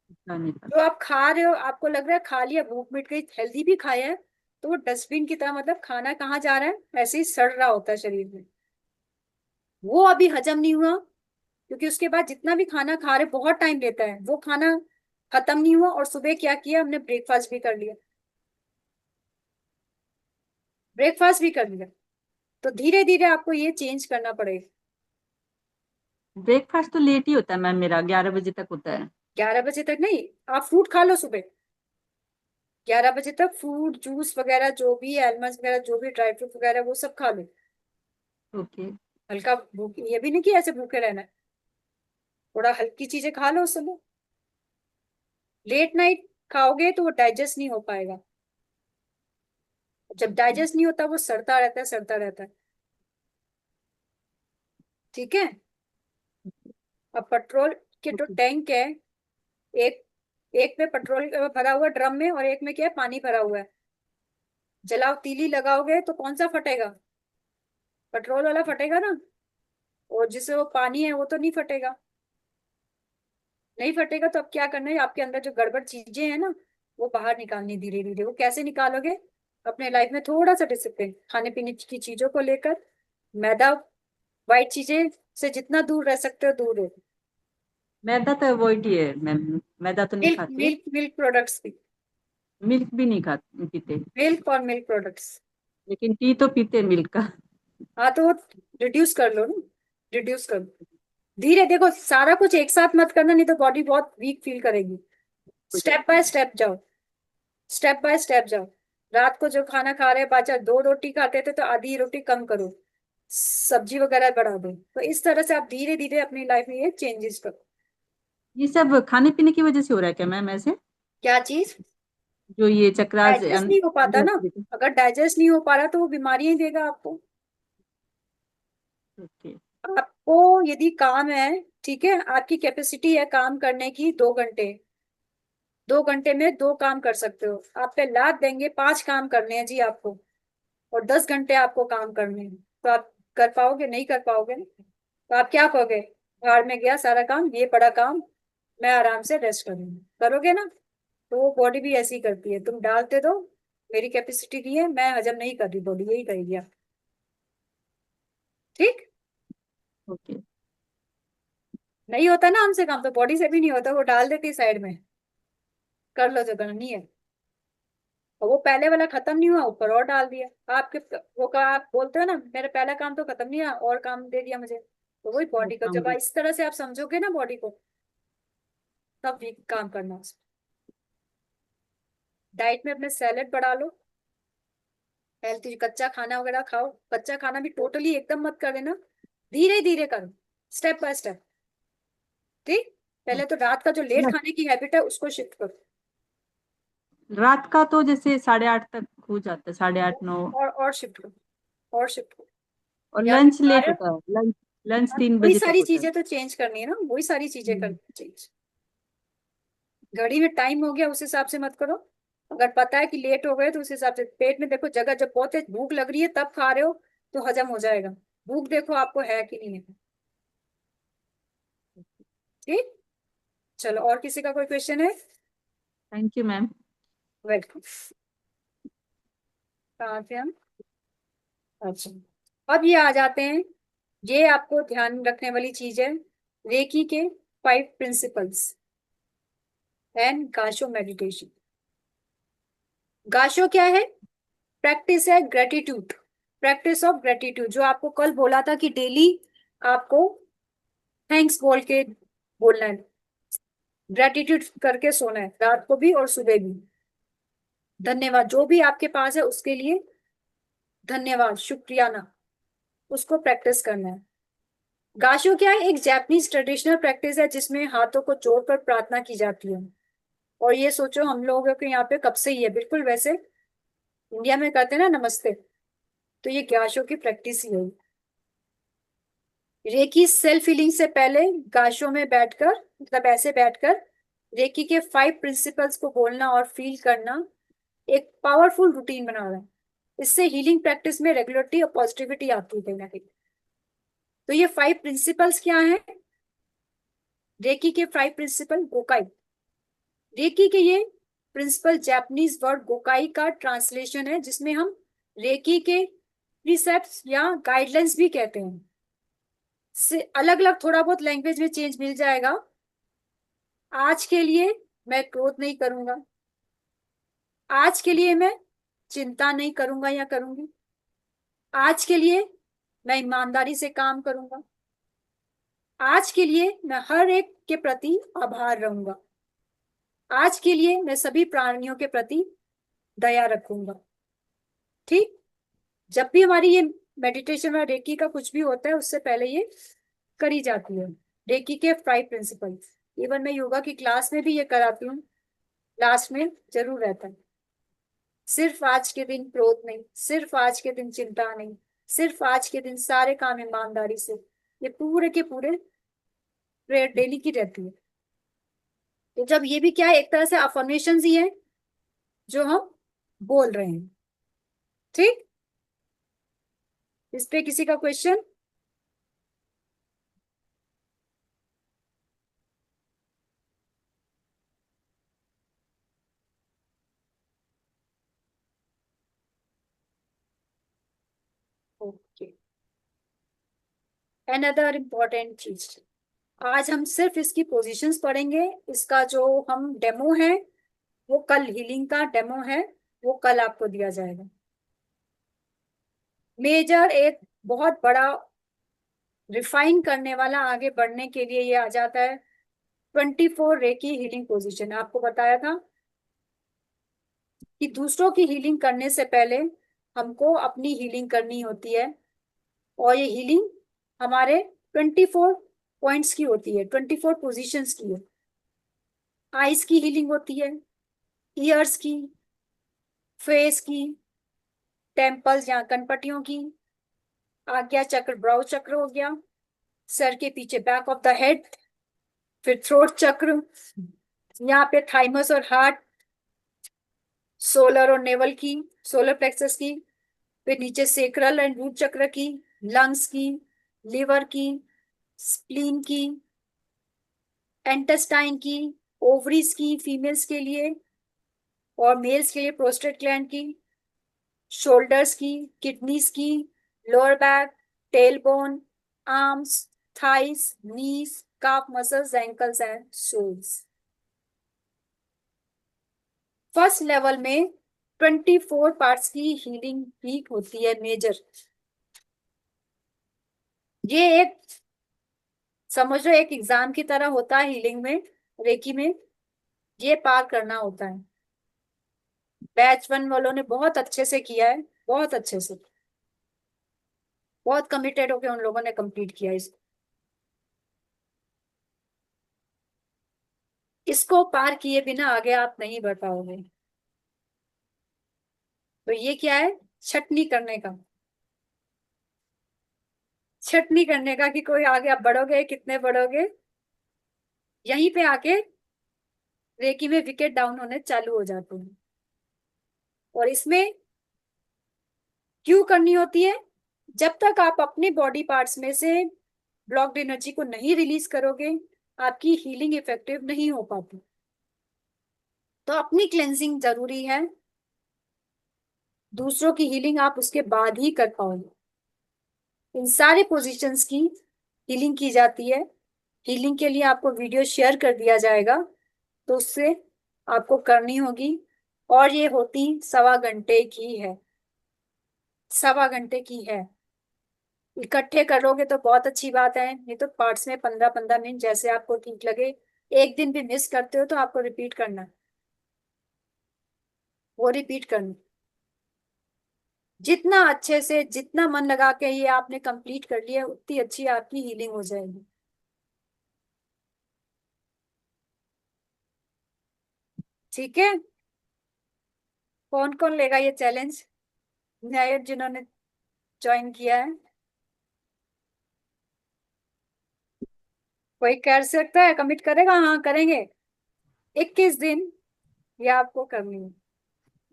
B: खा नहीं
A: जो
B: पाते।
A: आप खा रहे हो, आपको लग रहा है खा लिया, भूख मिट गई, हेल्दी भी खाया है, तो वो डस्टबिन की तरह, मतलब खाना कहाँ जा रहा है, ऐसे ही सड़ रहा होता है शरीर में। वो अभी हजम नहीं हुआ, क्योंकि उसके बाद जितना भी खाना खा रहे बहुत टाइम लेता है वो खाना। खत्म नहीं हुआ, और सुबह क्या किया हमने, ब्रेकफास्ट भी कर लिया, ब्रेकफास्ट भी कर लिया। तो धीरे धीरे आपको ये चेंज करना पड़ेगा।
B: ब्रेकफास्ट तो लेट ही होता है मैम, मेरा 11 बजे तक होता है।
A: 11 बजे तक नहीं, आप फ्रूट खा लो सुबह, 11 बजे तक फ्रूट जूस वगैरह जो भी आलमंड वगैरह जो भी ड्राई फ्रूट वगैरह वो सब खा लो।
B: ओके।
A: हल्का भूख, ये भी नहीं कि ऐसे भूखे रहना है, थोड़ा हल्की चीजें खा लो उस समय। लेट नाइट खाओगे तो वो डाइजेस्ट नहीं हो पाएगा, जब डाइजेस्ट नहीं होता वो सड़ता रहता है, सड़ता रहता है। ठीक है। अब पेट्रोल के जो
B: ओके
A: टैंक है, एक एक में पेट्रोल भरा हुआ ड्रम में, और एक में क्या है, पानी भरा हुआ है। जलाओ तीली लगाओगे तो कौन सा फटेगा, पेट्रोल वाला फटेगा ना, और जिससे वो पानी है वो तो नहीं फटेगा। नहीं फटेगा तो अब क्या करना है, आपके अंदर जो गड़बड़ चीजें हैं ना वो बाहर निकालनी धीरे धीरे। वो कैसे निकालोगे, अपने लाइफ में थोड़ा सा डिसिप्लिन, खाने पीने की चीजों को लेकर, मैदा वाइट चीजें से जितना दूर रह सकते हो दूर रहो।
B: मैदा तो अवॉइड ही है मैम, मैदा तो नहीं
A: मिल्क
B: खाते।
A: मिल्क मिल्क प्रोडक्ट्स भी,
B: मिल्क भी नहीं खाते पीते।
A: मिल्क और मिल्क प्रोडक्ट्स।
B: लेकिन टी तो पीते मिल्क का।
A: हाँ तो वो रिड्यूस कर लो ना, रिड्यूस कर लो धीरे। देखो सारा कुछ एक साथ मत करना, नहीं तो बॉडी बहुत वीक फील करेगी। स्टेप बाय स्टेप जाओ, स्टेप बाय स्टेप जाओ। रात को जो खाना खा रहे हैं, बाचा 2 रोटी खाते थे तो आधी रोटी कम करो, सब्जी वगैरह बढ़ा दो। तो इस तरह से आप धीरे धीरे अपनी लाइफ में ये चेंजेस करो।
B: ये सब खाने पीने की वजह से हो रहा है क्या मैम ऐसे?
A: क्या चीज,
B: जो ये चक्रास
A: डाइजेस्ट नहीं हो पाता ना, अगर डाइजेस्ट नहीं हो पा रहा तो वो बीमारियां ही देगा आपको।
B: ओके।
A: आपको यदि काम है, ठीक है, आपकी कैपेसिटी है काम करने की 2 घंटे, 2 घंटे में 2 काम कर सकते हो, आप पे लाद देंगे 5 काम करने हैं जी आपको, और 10 घंटे आपको काम करने हैं, तो आप कर पाओगे, नहीं कर पाओगे ना। तो आप क्या कहोगे, भाड़ में गया सारा काम, ये बड़ा काम, मैं आराम से रेस्ट करूंगी, करोगे ना। तो वो बॉडी भी ऐसी ही करती है, तुम डालते दो, मेरी कैपेसिटी नहीं है, मैं हजम नहीं कर रही, बॉडी यही करेगी आप। ठीक।
B: ओके।
A: नहीं होता ना हमसे काम, तो बॉडी से भी नहीं होता, वो डाल देती साइड में, कर लो जो करनी है। और वो पहले वाला खत्म नहीं हुआ, ऊपर और डाल दिया आपके। वो का आप बोलते हो ना, मेरा पहला काम तो खत्म नहीं हुआ और काम दे दिया मुझे, तो वही
B: वो
A: बॉडी को
B: काम
A: जब
B: भी।
A: इस तरह से आप समझोगे ना बॉडी को, तब भी काम करना उसमें। डाइट में अपने सैलेड बढ़ा लो, हेल्थी कच्चा खाना वगैरह खाओ। कच्चा खाना भी टोटली एकदम मत कर देना, धीरे धीरे करो, स्टेप बाय स्टेप। ठीक। पहले तो रात का जो लेट खाने की हैबिट है उसको शिफ्ट करो,
B: रात का तो जैसे 8:30 तक हो जाता है, 8:30 9।
A: और शिफ्ट करो, और शिफ्ट करो।
B: और
A: या फिर
B: लंच
A: खा
B: लेट
A: रहे
B: होता
A: हो,
B: है, लंच लंच
A: हाँ,
B: 3
A: वही
B: बजे तक
A: सारी
B: होता है।
A: चीजें तो चेंज करनी है ना, वही सारी चीजें
B: हम्म।
A: करनी चेंज। घड़ी में टाइम हो गया उस हिसाब से मत करो, अगर पता है कि लेट हो गए तो उस हिसाब से। पेट में देखो जगह, जब बहुत तेज भूख लग रही है तब खा रहे हो तो हजम हो जाएगा, भूख देखो आपको है कि नहीं है। ठीक। चलो, और किसी का कोई क्वेश्चन है?
B: Thank you ma'am.
A: वेलकम। कहाँ थे हम? अच्छा, अब ये आ जाते हैं, ये आपको ध्यान रखने वाली चीज है, रेकी के 5 प्रिंसिपल्स एंड गाशो मेडिटेशन। गाशो क्या है, प्रैक्टिस है ग्रेटिट्यूड, प्रैक्टिस ऑफ ग्रेटिट्यूड, जो आपको कल बोला था कि डेली आपको थैंक्स बोल के बोलना है, ग्रेटिट्यूड करके सोना है रात को भी और सुबह भी। धन्यवाद जो भी आपके पास है उसके लिए, धन्यवाद शुक्रियाना, उसको प्रैक्टिस करना है। गाशो क्या है, एक जापानीज ट्रेडिशनल प्रैक्टिस है जिसमें हाथों को जोड़कर प्रार्थना की जाती है। और ये सोचो हम लोगों के यहाँ पे कब से ही है, बिल्कुल वैसे इंडिया में कहते हैं ना नमस्ते, तो ये गाशो की प्रैक्टिस ही है। रेकी सेल्फ हीलिंग से पहले गाशो में बैठकर, मतलब ऐसे बैठकर रेकी के 5 प्रिंसिपल्स को बोलना और फील करना एक पावरफुल रूटीन बना रहा है। इससे हीलिंग प्रैक्टिस में रेगुलरिटी और पॉजिटिविटी आती है कहीं ना कहीं। तो ये 5 प्रिंसिपल्स क्या हैं, रेकी के 5 प्रिंसिपल गोकाई। रेकी के ये प्रिंसिपल जापानीज वर्ड गोकाई का ट्रांसलेशन है, जिसमें हम रेकी के प्रीसेप्ट्स या गाइडलाइंस भी कहते हैं। से अलग अलग थोड़ा बहुत लैंग्वेज में चेंज मिल जाएगा। आज के लिए मैं क्रोध नहीं करूंगा। आज के लिए मैं चिंता नहीं करूंगा या करूंगी। आज के लिए मैं ईमानदारी से काम करूंगा। आज के लिए मैं हर एक के प्रति आभार रहूंगा। आज के लिए मैं सभी प्राणियों के प्रति दया रखूंगा। ठीक। जब भी हमारी ये मेडिटेशन और रेकी का कुछ भी होता है उससे पहले ये करी जाती है। रेकी के 5 प्रिंसिपल्स, इवन मैं योगा की क्लास में भी ये कराती हूँ, लास्ट में जरूर रहता है। सिर्फ आज के दिन क्रोध नहीं, सिर्फ आज के दिन चिंता नहीं, सिर्फ आज के दिन सारे काम ईमानदारी से। ये पूरे के पूरे प्रेयर डेली की रहती है। तो जब ये भी क्या है, एक तरह से अफर्मेशन ही है जो हम बोल रहे हैं। ठीक। इस पे किसी का क्वेश्चन? ओके। अनदर इम्पोर्टेंट चीज, आज हम सिर्फ इसकी पोजीशंस पढ़ेंगे। इसका जो हम डेमो है वो कल, हीलिंग का डेमो है वो कल आपको दिया जाएगा। मेजर एक बहुत बड़ा रिफाइन करने वाला, आगे बढ़ने के लिए ये आ जाता है 24 रे की हीलिंग पोजीशन। आपको बताया था कि दूसरों की हीलिंग करने से पहले हमको अपनी हीलिंग करनी होती है। और ये हीलिंग हमारे 24 पॉइंट्स की होती है, 24 पोजीशंस की है। आईज की हीलिंग होती है, ईयर्स की, फेस की, टेम्पल्स या कनपटियों की, आज्ञा चक्र ब्राउ चक्र हो गया, सर के पीछे बैक ऑफ द हेड, फिर थ्रोट चक्र, यहाँ पे थाइमस और हार्ट, सोलर और नेवल की, सोलर प्लेक्सस की, फिर नीचे सेक्रल एंड रूट चक्र की, लंग्स की, लिवर की, स्प्लीन की, एंटेस्टाइन की, ओवरीज की फीमेल्स के लिए, और मेल्स के लिए प्रोस्टेट ग्लैंड की, शोल्डर्स की, किडनीज की, lower back, tail bone, arms, thighs, knees, calf muscles, ankles and soles. First level में 24 पार्ट्स की हीलिंग भी होती है मेजर। ये एक, समझ लो, एक एग्जाम की तरह होता है हीलिंग में, रेकी में। ये पार करना होता है। बैच 1 वालों ने बहुत अच्छे से किया है, बहुत अच्छे से, बहुत कमिटेड होकर उन लोगों ने कंप्लीट किया इसको। इसको पार किए बिना आगे आप नहीं बढ़ पाओगे। तो ये क्या है, छटनी करने का, छटनी करने का कि कोई आगे आप बढ़ोगे, कितने बढ़ोगे। यहीं पे आके रेकी में विकेट डाउन होने चालू हो जाते हैं। और इसमें क्यों करनी होती है? जब तक आप अपने बॉडी पार्ट्स में से ब्लॉक्ड एनर्जी को नहीं रिलीज करोगे, आपकी हीलिंग इफेक्टिव नहीं हो पाती। तो अपनी क्लेंजिंग जरूरी है, दूसरों की हीलिंग आप उसके बाद ही कर पाओगे। इन सारे पोजीशंस की हीलिंग की जाती है। हीलिंग के लिए आपको वीडियो शेयर कर दिया जाएगा, तो उससे आपको करनी होगी। और ये होती 1.25 घंटे की है, 1.25 घंटे की है। इकट्ठे करोगे तो बहुत अच्छी बात है, नहीं तो पार्ट्स में 15-15 मिनट जैसे आपको ठीक लगे। एक दिन भी मिस करते हो तो आपको रिपीट करना है, वो रिपीट करना। जितना अच्छे से, जितना मन लगा के ये आपने कंप्लीट कर लिया, उतनी अच्छी आपकी हीलिंग हो जाएगी। ठीक है। कौन कौन लेगा ये चैलेंज, नए जिन्होंने ज्वाइन किया है? कोई कर सकता है, कमिट करेगा? हाँ करेंगे। 21 दिन ये आपको करनी है।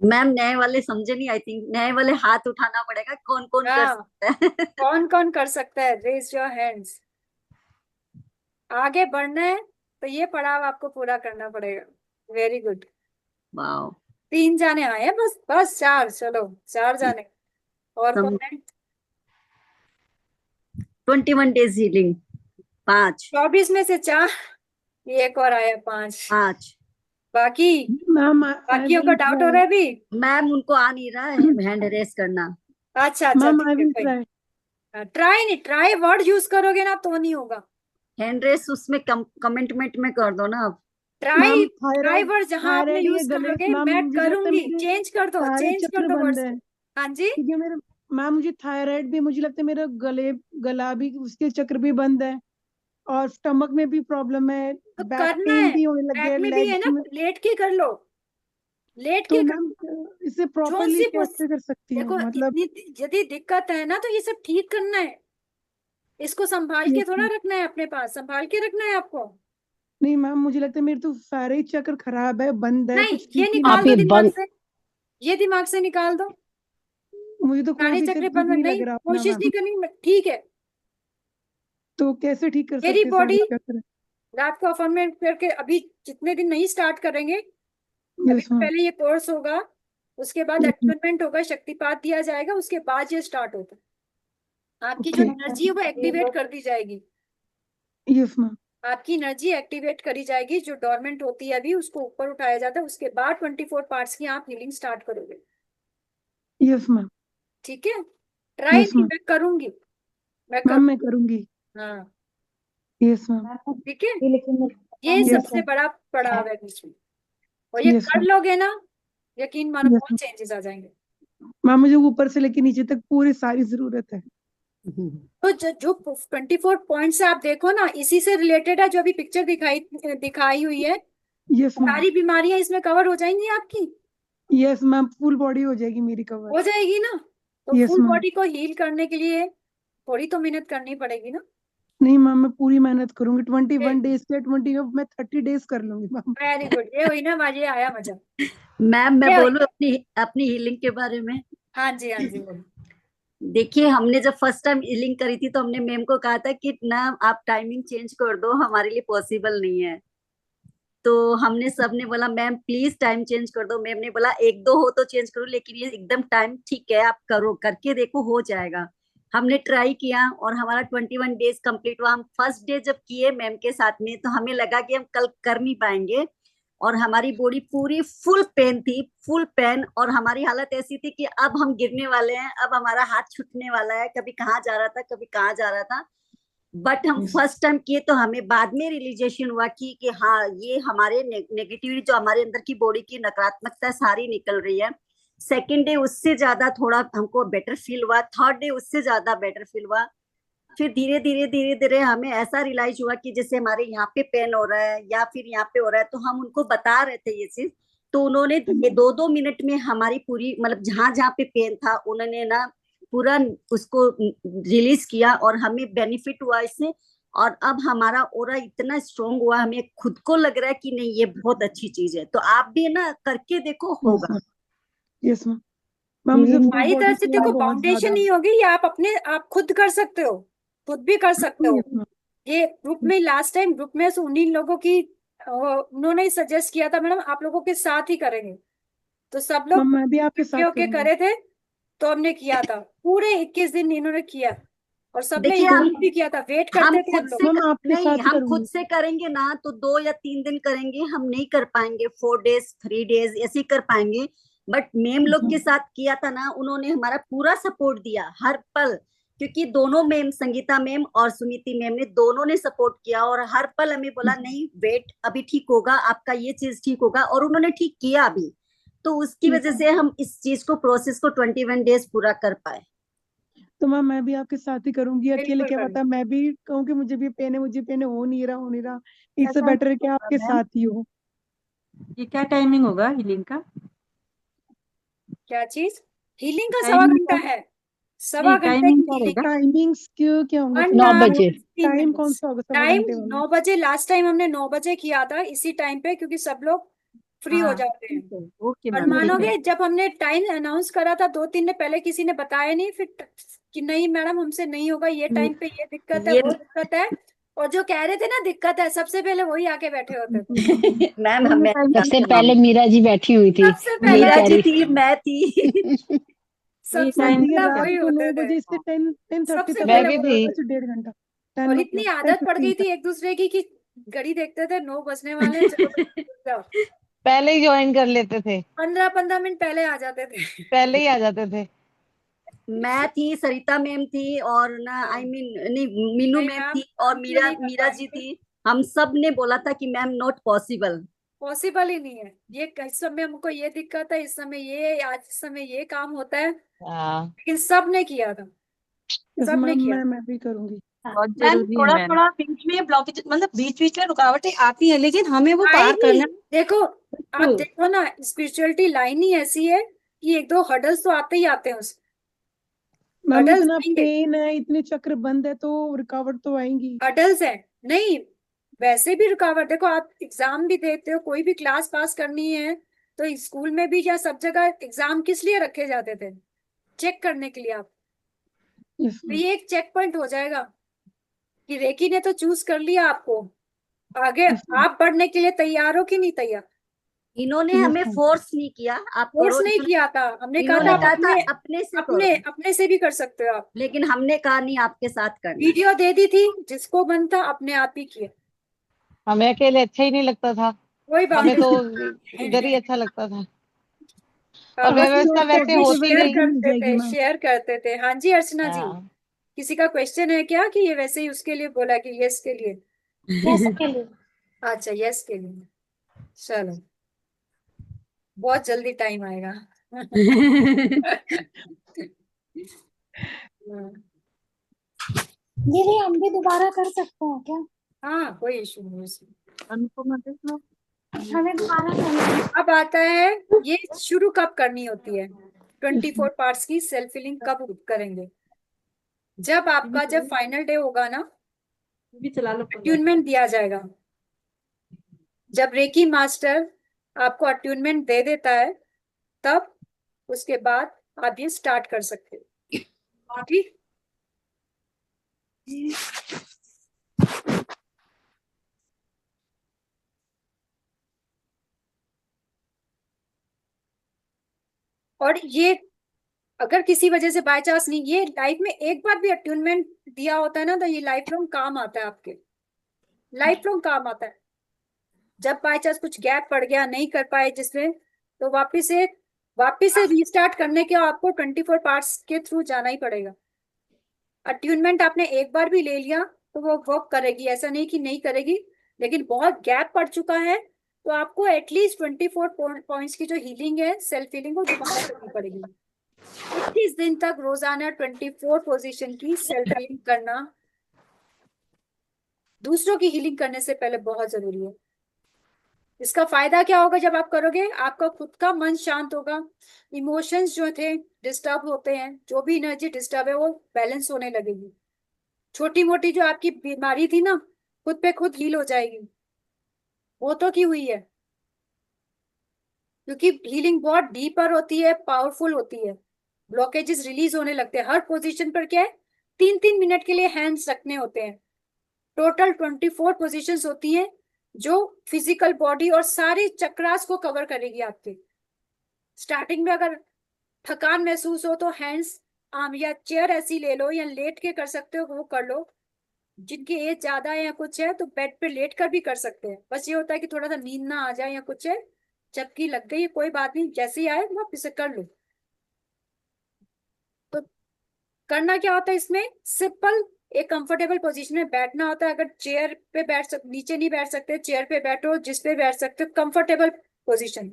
B: मैम नए वाले समझे नहीं, आई थिंक नए वाले हाथ उठाना पड़ेगा, कौन कौन कर
A: हाँ,
B: सकता है।
A: कौन कौन कर सकता है, रेज योर हैंड्स। आगे बढ़ना है तो ये पड़ाव आपको पूरा करना पड़ेगा। Very good.
B: वाओ।
A: 3 जाने आए हैं बस, बस 4, चलो 4 जाने। और कौन
B: सम
A: है?
B: 21 डेज हीलिंग, 5।
A: 24 में से 4, ये एक और आया 5।
B: 5।
A: बाकी
C: मैम आई
A: बाकियों का
C: विल
A: डाउट हो रहा है
C: ट्राई।
A: अभी?
D: मैम उनको आ नहीं रहा है हैंड रेस करना।
A: अच्छा अच्छा,
C: मैम आई
A: ठीक है,
C: विल
A: कोई
C: ट्राई।
A: ट्राई नहीं, ट्राई वर्ड यूज करोगे ना तो नहीं होगा।
D: हैंड रेस उसमें कमेंटमेंट में कर दो ना आप।
A: Try
C: ma'am
A: try
C: thyroid,
A: word जहां आपने
C: थायराइड के
A: यूज
C: गले
A: करोगे
C: मैम
A: मैं
C: मुझे लगता है
A: करूंगी,
C: मेरे
A: चेंज कर दो,
C: सारे
A: चेंज कर
C: चक्र
A: दो
C: बंद
A: वर्ड्स
C: है,
A: को। हाँ जी,
C: क्योंकि मेरे मैम मुझे थायराइड भी, मुझे लगता है मेरा गला भी, उसके चक्र भी बंद है, और स्टमक में भी प्रॉब्लम है,
A: तो
C: बैक
A: करना
C: पेन
A: है।
C: भी होने लग गया
A: बैक
C: है,
A: में भी है
C: लेग्स
A: ना,
C: में।
A: लेट के कर लो, लेट
C: तो
A: के कर।
C: मैम इसे
A: जोन
C: प्रॉपरली
A: सी
C: कैसे कर सकती
A: देखो,
C: हूँ, मतलब?
A: इतनी यदि दिक्कत है ना तो ये सब ठीक करना है। इसको संभाल के
C: यस
A: थोड़ा
C: मैम।
A: रखना है, अपने पास संभाल के रखना है आपको।
C: नहीं मैम, मुझे लगता है मेरे तो सारे ही चक्र खराब है, बंद है,
A: नहीं,
C: कुछ
A: ये
C: ठीक ही
A: निकाल
C: नहीं।
A: दो
E: ये
A: दिमाग
E: बंद
A: से, ये दिमाग से निकाल दो।
C: मुझे तो कोई
A: सारे
C: भी
A: चक्र
C: चक्र ठीक
A: बंद
C: नहीं लग
A: नहीं,
C: रहा अपना
A: कोशिश नहीं
C: मैम।
A: करनी, ठीक है।
C: तो कैसे ठीक कर
A: मेरी
C: सकते हैं सारे
A: बॉडी
C: चक्र?
A: रात को अफर्मेंट करके, अभी जितने दिन नहीं स्टार्ट करेंगे, अभी
C: यस
A: तो
C: मैम।
A: पहले ये कोर्स होगा, उसके बाद अटैचमेंट होगा, शक्तिपात दिया जाएगा, उसके बाद ये स्टार्ट होता है। आपकी जो
C: ओके।
A: एनर्जी है वो एक्टिवेट कर दी जाएगी।
C: Yes ma'am.
A: आपकी एनर्जी एक्टिवेट करी जाएगी, जो डोरमेंट होती है अभी उसको ऊपर उठाया जाता है, उसके बाद 24 पार्ट्स की आप हीलिंग स्टार्ट करोगे।
C: Yes ma'am.
A: ठीक है, ट्राई
C: यस
A: नहीं,
C: मैम।
A: मैं करूंगी, मैं
C: मैम मैं
A: करूंगी।
C: करूंगी।
A: हाँ,
C: यस मैम।
A: ठीक है, ये
C: यस
A: सबसे
C: मैम।
A: बड़ा पड़ाव है बीच में, और ये
C: यस
A: कर
C: मैम।
A: लोगे ना, यकीन मानो
C: यस
A: बहुत चेंजेस आ जाएंगे।
C: मैम, मुझे ऊपर से लेके नीचे तक पूरी सारी जरूरत है।
A: तो जो 24 पॉइंट्स आप देखो ना, इसी से रिलेटेड है, जो अभी पिक्चर दिखाई हुई है,
C: यस मैम।
A: सारी बीमारियां इसमें कवर हो जाएंगी आपकी,
C: यस मैम, फुल बॉडी हो जाएगी मेरी कवर।
A: हो जाएगी ना। तो
C: यस
A: फुल
C: मैम।
A: बॉडी को हील करने के लिए थोड़ी तो मेहनत करनी पड़ेगी ना।
C: नहीं मैम, मैं पूरी मेहनत करूंगी, 21
A: वेरी
C: डेज के 20 का मैं 30 डेज कर लूंगी मैम।
A: गुड, ये हुई ना मजे, आया मजा,
D: मैम मैं
A: ये हुई।
D: बोलूं अपनी अपनी हीलिंग के बारे में।
A: हाँ जी, हाँ जी, बोलो।
D: देखिए हमने जब फर्स्ट टाइम हीलिंग करी थी तो हमने मैम को कहा था कि ना आप टाइमिंग चेंज कर दो, हमारे लिए पॉसिबल नहीं है। तो हमने सबने बोला मैम प्लीज टाइम चेंज कर दो। मैम ने बोला एक दो हो तो चेंज करो, लेकिन ये एकदम टाइम ठीक है, आप करो, करके देखो, हो जाएगा। हमने ट्राई किया और हमारा 21 डेज कंप्लीट हुआ। हम फर्स्ट डे जब किए मैम के साथ में तो हमें लगा कि हम कल कर नहीं पाएंगे, और हमारी बॉडी पूरी फुल पेन थी, फुल पेन, और हमारी हालत ऐसी थी कि अब हम गिरने वाले हैं, अब हमारा हाथ छूटने वाला है, कभी कहाँ जा रहा था, कभी कहाँ जा रहा था। बट हम फर्स्ट टाइम किए तो हमें बाद में रियलाइजेशन हुआ कि हाँ ये हमारे नेगेटिविटी जो हमारे अंदर की बॉडी की नकारात्मकता सारी निकल रही है। सेकेंड डे उससे ज्यादा थोड़ा हमको बेटर फील हुआ, थर्ड डे उससे ज्यादा बेटर फील हुआ। फिर धीरे धीरे धीरे धीरे हमें ऐसा रियलाइज हुआ कि जैसे हमारे यहाँ पे पेन हो रहा है या फिर यहाँ पे हो रहा है, तो हम उनको बता रहे थे ये चीज। तो उन्होंने 2-2 मिनट में हमारी पूरी, मतलब जहां जहाँ पे पेन था उन्होंने ना पूरा उसको रिलीज किया, और हमें बेनिफिट हुआ इससे। और अब हमारा ओरा इतना स्ट्रोंग हुआ, हमें खुद को लग रहा है कि नहीं ये बहुत अच्छी चीज है। तो आप भी ना करके देखो, होगा।
C: Yes ma'am. मैम मुझे फुल
A: हमारी
C: बॉडी
A: तरफ से
C: पेन
A: देखो,
C: बहुत
A: फाउंडेशन
C: ज्यादा।
A: नहीं होगी, ये आप अपने आप खुद कर सकते हो, खुद भी कर सकते हो।
C: Yes ma'am.
A: ये ग्रुप में लास्ट टाइम ग्रुप में से उन्हीं लोगों की उन्होंने ही सजेस्ट किया था, मैडम आप लोगों के साथ ही करेंगे, तो सब लोग
C: मैम मैं भी आपके
A: इकट्ठे
C: साथ
A: होके
C: करूंगी।
A: करे थे, तो हमने किया था पूरे 21 दिन इन्होंने किया, और सबने
D: देखिए
A: इंक्लूड भी किया था, वेट
D: हम
A: करते थे हम
D: खुद
A: लोग।
D: से
C: मैम आपके
D: नहीं,
C: साथ ही
D: हम खुद
C: करूंगी।
D: से करेंगे ना तो 2 या 3 दिन करेंगे, हम नहीं कर पाएंगे 4 डेज 3 डेज ऐसे ही कर पाएंगे। बट मैम लोग के साथ किया था ना, उन्होंने हमारा पूरा सपोर्ट दिया हर पल, क्योंकि दोनों मैम, संगीता मैम और सुनीति मैम ने, दोनों ने सपोर्ट किया, और हर पल हमें बोला नहीं वेट, अभी ठीक होगा आपका, ये चीज ठीक होगा, और उन्होंने ठीक किया अभी। तो उसकी वजह से हम इस चीज को, प्रोसेस को 21 डेज पूरा कर पाए।
C: तो मैम मैं भी आपके साथ ही करूंगी, अकेले
A: बिल्कुल
C: क्या
A: करें।
C: पता मैं भी कहूँ कि मुझे भी पेन है, मुझे पेन है, हो नहीं रहा, हो नहीं रहा। इससे बेटर है कि आपके साथ ही हो।
B: ये क्या टाइमिंग होगा हीलिंग का?
A: क्या चीज? हीलिंग का सवा
B: टाइमिंग
A: घंटा है, सवा
B: नहीं,
A: घंटे
B: टाइमिंग
A: की
B: क्या
A: हीलिंग।
B: रहेगा?
C: टाइमिंग्स क्या होंगे फिर?
E: 9
A: 1
E: बजे।
C: टाइम कौन सा होगा सवा
A: टाइम
C: घंटे वाला?
A: 9 बजे, लास्ट टाइम हमने 9 बजे किया था, इसी टाइम पे, क्योंकि सब लोग फ्री हो
B: हाँ
A: जाते हैं।
B: ठीक है, ओके
A: और
B: मैम, ठीक है।
A: मानोगे जब हमने टाइम अनाउंस करा था, 2-3 ने पहले किसी ने बताया नहीं, फिर कि नहीं मैडम हमसे नहीं होगा, ये टाइम पे ये दिक्कत है,
D: ये
A: वो दिक्कत है, और जो कह रहे थे ना दिक्कत है, सबसे पहले वही आके बैठे होते थे।
D: मैम हमें
E: सबसे पहले मीरा जी बैठी हुई थी,
A: सबसे
E: यही
A: पहले
D: मीरा
E: कह
D: जी
E: रही
D: थी, मैं थी।
B: ये
A: सबसे
B: टाइम
C: ये
A: पहले
C: रात
A: वही
C: को
A: होते
C: 9 बजे से
A: थे,
C: 10:30
A: सबसे
C: तक
E: मैं
A: पहले
E: भी
A: वो
E: थी।
A: होते
C: अच्छा
A: थे।
C: 1.5 घंटा,
A: और
C: 10
A: इतनी
C: o'clock
A: आदत पड़
C: 10:15
A: गई
C: तक।
A: थी एक दूसरे की कि घड़ी देखते थे, 9 बजने वाले हैं, चलो जाओ।
F: पहले ही ज्वाइन कर लेते थे,
A: 15-15 मिनट पहले आ जाते थे।
F: पहले ही आ जाते थे।
D: मैं थी, सरिता मैम थी, और ना आई मीन नहीं, मीनू
A: नहीं
D: मैम
A: मैम,
D: थी, और
A: हम तो
D: मीरा
A: नहीं कर
D: मीरा जी
A: पाएंगे।
D: थी। हम सब ने बोला था कि मैम नॉट पॉसिबल।
A: पॉसिबल ही नहीं है ये, इस समय हमको ये दिक्कत है, इस समय ये, आज इस समय ये काम होता है,
F: हाँ,
A: लेकिन सब ने किया था, सब ने
C: मैम
A: किया।
C: मैं भी करूंगी।
B: बहुत
G: मैम
B: जरूरी है
G: थोड़ा
B: मैम।
G: थोड़ा बीच में ब्लॉकेज, मतलब बीच बीच में रुकावटें आती हैं, लेकिन हमें वो पार
A: आएगी,
G: करना
A: देखो आप
G: है।
A: देखो ना, स्पिरिचुअलिटी लाइन ही ऐसी है कि एक दो हर्डल्स तो आते ही आते हैं, उस
C: मैम
A: हर्डल्स
C: इतना
A: आएंगे,
C: पेन है, इतने चक्र बंद है तो रुकावट तो आएंगी।
A: हर्डल्स है। नहीं, वैसे भी रुकावट, देखो आप एग्जाम भी देते हो, कोई भी क्लास पास करनी है तो स्कूल में भी या सब जगह एग्जाम किस लिए रखे जाते थे? चेक करने के लिए। आप
C: यस
A: तो
C: मैम।
A: ये एक चेक पॉइंट हो जाएगा कि रेकी ने तो चूज कर लिया आपको, आगे
C: यस मैम।
A: आप बढ़ने के लिए तैयार हो कि नहीं तैयार?
D: इन्होंने
C: यस
D: हमें
C: मैम।
D: फोर्स नहीं किया, आप
A: फोर्स
D: करो।
A: नहीं किया था, हमने कहा था
D: इन्होंने
A: आप
D: कहा था
A: अपने
D: अपने से
A: अपने
D: करो,
A: अपने से भी कर सकते हो आप।
D: लेकिन हमने कहा नहीं, आपके साथ करना है।
A: वीडियो दे दी थी, जिसको मन था अपने आप ही किए,
F: हमें अकेले अच्छा ही नहीं लगता था,
A: कोई बात
F: हमें तो इधर ही
A: नहीं।
F: अच्छा लगता था। और
A: आपस में
F: व्यवस्था वैसे
C: एडजस्ट
F: होती
A: शेयर
F: नहीं।
C: करके मिल
A: करते
C: जाएगी
A: थे,
C: मैम।
A: शेयर करते थे। हाँ जी अर्चना जी,
F: हाँ,
A: किसी का क्वेश्चन है क्या कि ये वैसे ही उसके लिए बोला कि यस के लिए?
E: यस के लिए।
A: अच्छा यस के लिए, चलो बहुत जल्दी टाइम आएगा।
E: दीदी हम भी दोबारा कर सकते हैं क्या?
A: हाँ कोई इशू नहीं उसमें।
B: अनुपमा देख लो।
E: हमें दोबारा करना है।
A: अब आता है, ये शुरू कब करनी होती है? 24 पार्ट्स की सेल्फ हीलिंग कब करेंगे? जब आपका जब फाइनल डे होगा ना,
B: भी चला लो।
A: अट्यूनमेंट दिया जाएगा। जब रेकी मास्टर आपको अट्यूनमेंट दे देता है, तब उसके बाद आप ये स्टार्ट कर सकते हो। ठीक, और ये अगर किसी वजह से बाय चांस नहीं, ये लाइफ में एक बार भी अट्यूनमेंट दिया होता है ना, तो ये लाइफ लॉन्ग काम आता है आपके, लाइफ लॉन्ग काम आता है। जब बाय चांस कुछ गैप पड़ गया, नहीं कर पाए जिसमें, तो वापिस से रीस्टार्ट करने के आपको 24 पार्ट्स के थ्रू जाना ही पड़ेगा। अट्यूनमेंट आपने एक बार भी ले लिया तो वो वर्क करेगी, ऐसा नहीं कि नहीं करेगी, लेकिन बहुत गैप पड़ चुका है तो आपको एटलीस्ट 24 पॉइंट्स की जो हीलिंग है, सेल्फ हीलिंग, वो दोबारा करनी पड़ेगी। 21 दिन तक रोजाना 24 पोजीशन की सेल्फ हीलिंग करना दूसरों की हीलिंग करने से पहले बहुत जरूरी है। इसका फायदा क्या होगा? जब आप करोगे आपका खुद का मन शांत होगा, इमोशंस जो थे डिस्टर्ब होते हैं, जो भी एनर्जी डिस्टर्ब है वो बैलेंस होने लगेगी। छोटी मोटी जो आपकी बीमारी थी ना, खुद पे खुद हील हो जाएगी। वो तो की हुई है, क्योंकि हीलिंग बहुत डीपर होती है, पावरफुल होती है। ब्लॉकेजेस रिलीज होने लगते हैं। हर पोजीशन पर क्या है, 3-3 मिनट के लिए हैंड्स रखने होते हैं। टोटल 24 पोजीशंस होती हैं, जो फिजिकल बॉडी और सारे चक्रास को कवर करेगी आपके। स्टार्टिंग में अगर थकान महसूस हो तो हैंड्स, आर्म या चेयर ऐसी ले लो, या लेट के कर सकते हो वो कर लो। जिनकी एज ज्यादा है या कुछ है तो बेड पे लेट कर भी कर सकते हैं। बस ये होता है कि थोड़ा सा नींद ना आ जाए या कुछ है, झपकी लग गई है, कोई बात नहीं, जैसे ही आए वापिस से कर लो। तो करना क्या होता है इसमें, सिंपल एक कंफर्टेबल पोजीशन में बैठना होता है। अगर चेयर पे नीचे नहीं बैठ सकते, चेयर पे बैठो, जिस पे बैठ सकते हो कंफर्टेबल पोजीशन।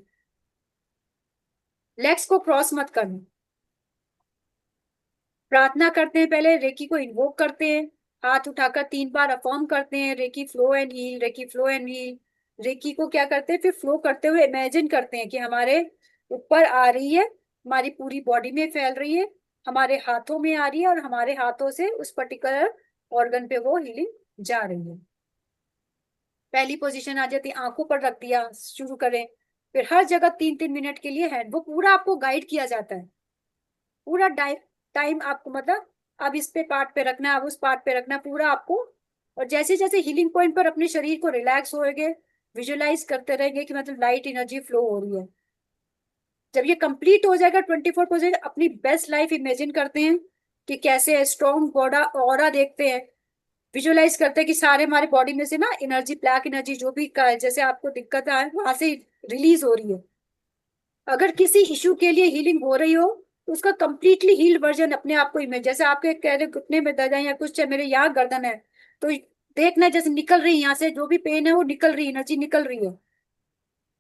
A: लेग्स को क्रॉस मत करना। प्रार्थना करते हैं, पहले रेकी को इन्वोक करते हैं, हाथ उठाकर 3 बार अफर्म करते हैं, reiki flow and heal, reiki flow and heal. Reiki को क्या करते हैं, फिर फ्लो करते हुए इमेजिन करते हैं कि हमारे ऊपर आ रही है, हमारी पूरी बॉडी में फैल रही है, हमारे हाथों में आ रही है, और हमारे हाथों से उस पर्टिकुलर ऑर्गन पे वो हीलिंग जा रही है। पहली पोजीशन आ जाती है, आंखों पर रख दिया, शुरू करें। फिर हर जगह 3-3 मिनट के लिए हैंड, वो पूरा आपको गाइड किया जाता है। पूरा टाइम आपको, मतलब अब इस पे पार्ट पे रखना है, अब उस पार्ट पे रखना है, पूरा आपको। और जैसे जैसे हीलिंग पॉइंट पर अपने शरीर को रिलैक्स होएंगे, विजुअलाइज करते रहेंगे कि मतलब लाइट एनर्जी फ्लो हो रही है। जब ये कंप्लीट हो जाएगा 24 अपनी बेस्ट लाइफ इमेजिन करते हैं कि कैसे स्ट्रॉन्ग बॉडा ऑरा देखते हैं, विजुअलाइज करते हैं कि सारे हमारे बॉडी में से ना एनर्जी, ब्लैक एनर्जी जो भी का जैसे आपको दिक्कत है वहां से रिलीज हो रही है। अगर किसी इशू के लिए हीलिंग हो रही हो तो उसका कंप्लीटली हील्ड वर्जन अपने आप को इमेज, जैसे आपके कह रहे घुटने में दर्द है या कुछ है, मेरे यहाँ गर्दन है, तो देखना जैसे निकल रही है, यहाँ से जो भी पेन है वो निकल रही है, एनर्जी निकल रही है।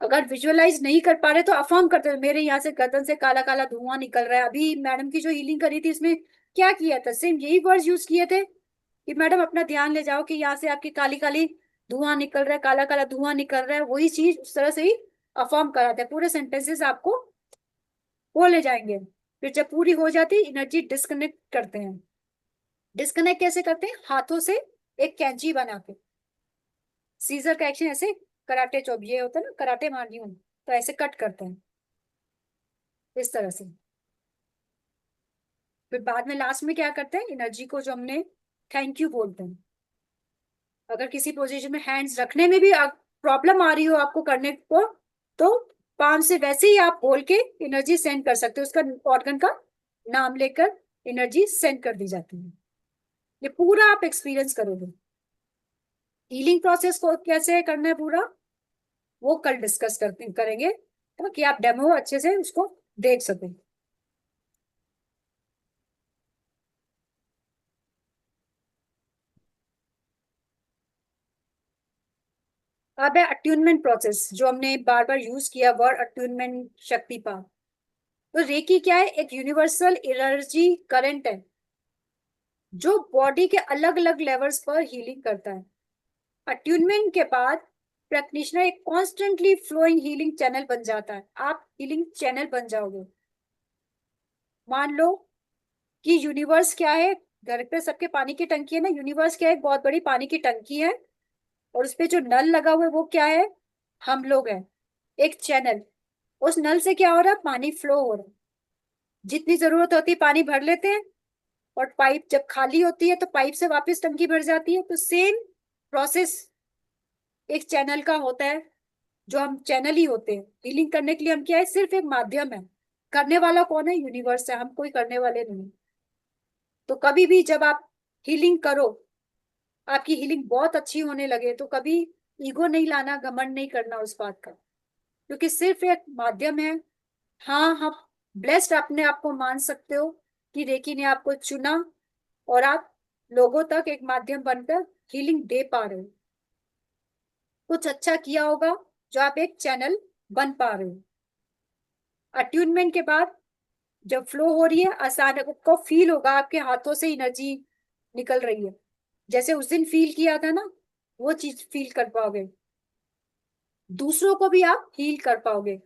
A: अगर विजुअलाइज नहीं कर पा रहे तो अफर्म करते हैं, मेरे यहाँ से गर्दन से काला काला धुआं निकल रहा है। अभी मैडम की जो हीलिंग करी थी इसमें क्या किया था, सेम यही वर्ड्स यूज किए थे कि मैडम अपना ध्यान ले जाओ कि यहाँ से आपकी काली काली धुआं निकल रहा है, काला काला धुआं निकल रहा है। वही चीज उस तरह से ही अफर्म कराते हैं, पूरे सेंटेंसेस आपको बोले जाएंगे। फिर जब पूरी हो जाती एनर्जी डिस्कनेक्ट करते हैं। डिस्कनेक्ट कैसे करते हैं, हाथों से एक कैंची बना के, सीजर का एक्शन ऐसे कराटे चॉप ये होता है ना, कराटे मार रही हूँ तो ऐसे कट करते हैं इस तरह से। फिर बाद में लास्ट में क्या करते हैं, एनर्जी को जो हमने थैंक यू बोलते हैं। अगर किसी पोजीशन में हैंड्स रखने में भी प्रॉब्लम आ रही हो आपको करने को, तो पाम से वैसे ही आप बोल के एनर्जी सेंड कर सकते हो, उसका ऑर्गन का नाम लेकर एनर्जी सेंड कर दी जाती है। ये पूरा आप एक्सपीरियंस करोगे। हीलिंग प्रोसेस को कैसे करना है पूरा वो कल डिस्कस करेंगे ताकि आप डेमो अच्छे से उसको देख सकें। अब है अट्यूनमेंट प्रोसेस, जो हमने बार बार यूज किया वर्ड अट्यूनमेंट, शक्तिपात। तो रेकी क्या है, एक यूनिवर्सल एनर्जी करंट है जो बॉडी के अलग अलग लेवल्स पर हीलिंग करता है। अट्यूनमेंट के बाद प्रैक्टिशनर एक कॉन्स्टेंटली फ्लोइंग हीलिंग चैनल बन जाता है। आप हीलिंग चैनल बन जाओगे। मान लो कि यूनिवर्स क्या है, घर पे सबके पानी की टंकी है ना, यूनिवर्स क्या है, एक बहुत बड़ी पानी की टंकी है और उसपे जो नल लगा हुआ है वो क्या है, हम लोग हैं, एक चैनल। उस नल से क्या हो रहा है, पानी फ्लो हो रहा है। जितनी जरूरत होती है पानी भर लेते हैं और पाइप जब खाली होती है तो पाइप से वापस टंकी भर जाती है। तो सेम प्रोसेस एक चैनल का होता है, जो हम चैनल ही होते हैं। हीलिंग करने के लिए हम क्या है, सिर्फ एक माध्यम है। करने वाला कौन है, यूनिवर्स है, हम कोई करने वाले नहीं। तो कभी भी जब आप हीलिंग करो, आपकी हीलिंग बहुत अच्छी होने लगे, तो कभी ईगो नहीं लाना, घमंड नहीं करना उस बात का, क्योंकि सिर्फ एक माध्यम है। हाँ, हम ब्लेस्ड अपने आप को मान सकते हो कि रेकी ने आपको चुना और आप लोगों तक एक माध्यम बनकर हीलिंग दे पा रहे हो। कुछ अच्छा किया होगा जो आप एक चैनल बन पा रहे हो। अट्यूनमेंट के बाद जब फ्लो हो रही है, अचानक आपको फील होगा आपके हाथों से एनर्जी निकल रही है, जैसे उस दिन फील किया था ना, वो चीज फील कर पाओगे। दूसरों को भी आप हील कर पाओगे।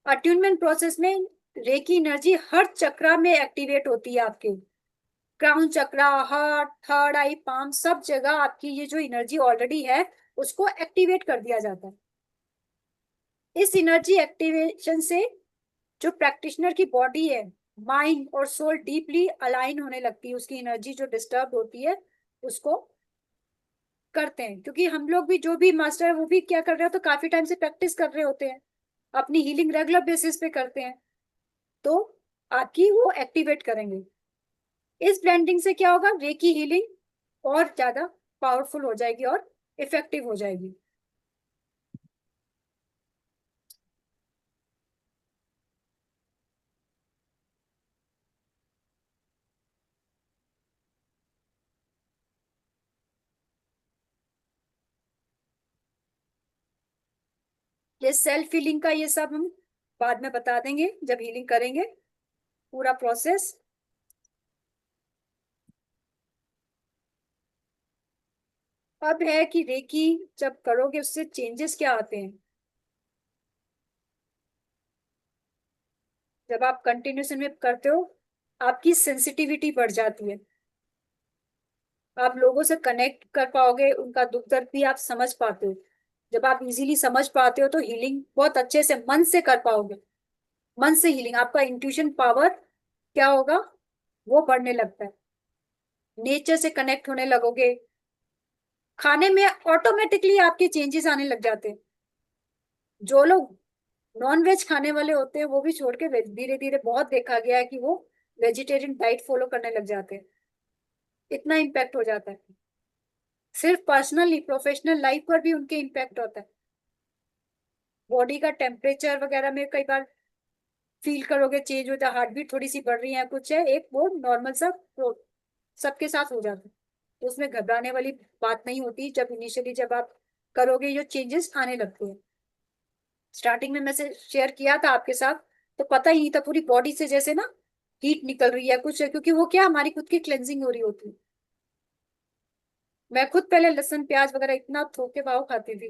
A: अट्यूनमेंट प्रोसेस में रेकी एनर्जी हर चक्रा में एक्टिवेट होती है। आपके क्राउन चक्रा, हार्ट, थर्ड आई, पाम, सब जगह आपकी ये जो एनर्जी ऑलरेडी है उसको एक्टिवेट कर दिया जाता है। इस एनर्जी एक्टिवेशन से जो प्रैक्टिशनर की बॉडी है, माइंड और सोल डीपली अलाइन होने लगती है। उसकी एनर्जी जो डिस्टर्ब होती है उसको करते हैं, क्योंकि हम लोग भी जो भी मास्टर है वो भी क्या कर रहे हो, तो काफी टाइम से प्रैक्टिस कर रहे होते हैं, अपनी हीलिंग रेगुलर बेसिस पे करते हैं, तो आपकी वो एक्टिवेट करेंगे। इस ब्लेंडिंग से क्या होगा, रेकी हीलिंग और ज्यादा पावरफुल हो जाएगी और इफेक्टिव हो जाएगी। ये सेल्फ हीलिंग का ये सब हम बाद में बता देंगे जब हीलिंग करेंगे पूरा प्रोसेस। अब है कि रेकी जब करोगे उससे चेंजेस क्या आते हैं। जब आप कंटिन्यूशन में करते हो आपकी सेंसिटिविटी बढ़ जाती है, आप लोगों से कनेक्ट कर पाओगे, उनका दुख दर्द भी आप समझ पाते हो। जब आप इजीली समझ पाते हो तो हीलिंग बहुत अच्छे से मन से कर पाओगे। मन से हीलिंग, आपका इंट्यूशन पावर क्या होगा, वो बढ़ने लगता है। नेचर से कनेक्ट होने लगोगे। खाने में ऑटोमेटिकली आपके चेंजेस आने लग जाते हैं। जो लोग नॉन वेज खाने वाले होते हैं वो भी छोड़ के धीरे धीरे बहुत देखा गया है कि वो वेजिटेरियन डाइट फॉलो करने लग जाते हैं। इतना इम्पैक्ट हो जाता है। सिर्फ पर्सनली, प्रोफेशनल लाइफ पर भी उनके इम्पैक्ट होता है। बॉडी का टेम्परेचर वगैरह में कई बार फील करोगे चेंज होता है, हार्ट बीट थोड़ी सी बढ़ रही है, कुछ है, एक वो नॉर्मल सा सबके साथ हो जाता है। तो उसमें घबराने वाली बात नहीं होती। जब इनिशियली जब आप करोगे ये चेंजेस आने लगते हैं। स्टार्टिंग में मैंने शेयर किया था आपके साथ, तो पता ही नहीं था, पूरी बॉडी से जैसे ना हीट निकल रही है कुछ है, क्योंकि वो क्या हमारी खुद की क्लेंजिंग हो रही होती है। मैं खुद पहले लहसुन प्याज वगैरह इतना थोक के भाव खाती थी।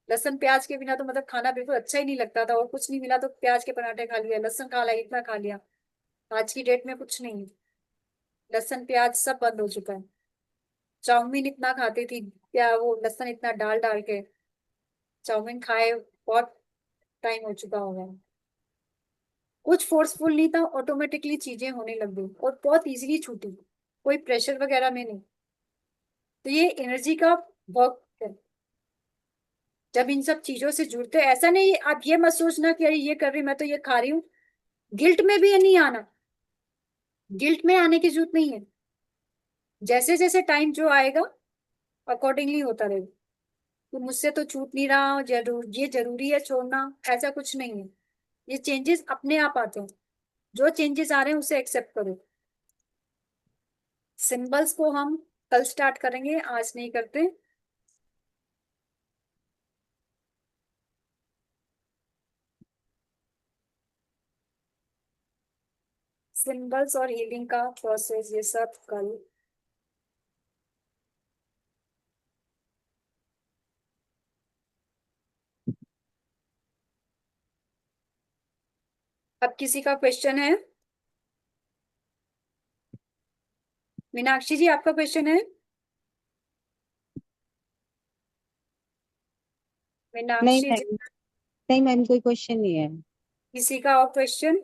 A: लहसुन प्याज के बिना तो मतलब खाना बिल्कुल अच्छा ही नहीं लगता था, और कुछ नहीं मिला तो प्याज के पराठे खा लिया, लहसुन खा लिया, इतना खा लिया। आज की डेट में कुछ नहीं है, लहसुन प्याज सब बंद हो चुका है। चाउमीन इतना खाती थी, क्या वो लहसुन इतना डाल डाल के चाउमीन खाए, बहुत टाइम हो चुका होगा। कुछ फोर्सफुल नहीं था, ऑटोमेटिकली चीजें होने लग गई और बहुत इजीली छूटी, कोई प्रेशर वगैरह में नहीं। तो ये एनर्जी का वर्क है। जब इन सब चीजों से जुड़ते हैं, ऐसा नहीं आप ये मत सोचना कि अरे ये कर रही मैं तो ये खा रही हूँ। गिल्ट में भी ये नहीं आना, गिल्ट में आने की जरूरत नहीं है। जैसे जैसे टाइम जो आएगा अकॉर्डिंगली होता रहेगा। तो मुझसे तो छूट नहीं रहा, ये जरूरी है छोड़ना, ऐसा कुछ नहीं है। ये चेंजेस अपने आप आते हैं, जो चेंजेस आ रहे हैं उसे एक्सेप्ट करो। सिंबल्स को हम कल स्टार्ट करेंगे, आज नहीं करते। सिंबल्स और हीलिंग का प्रोसेस ये सब कल। अब किसी का क्वेश्चन है? मीनाक्षी जी आपका क्वेश्चन है?
H: नहीं
A: मीनाक्षी जी,
H: मैम, नहीं मैम, कोई क्वेश्चन नहीं है।
A: किसी का और क्वेश्चन?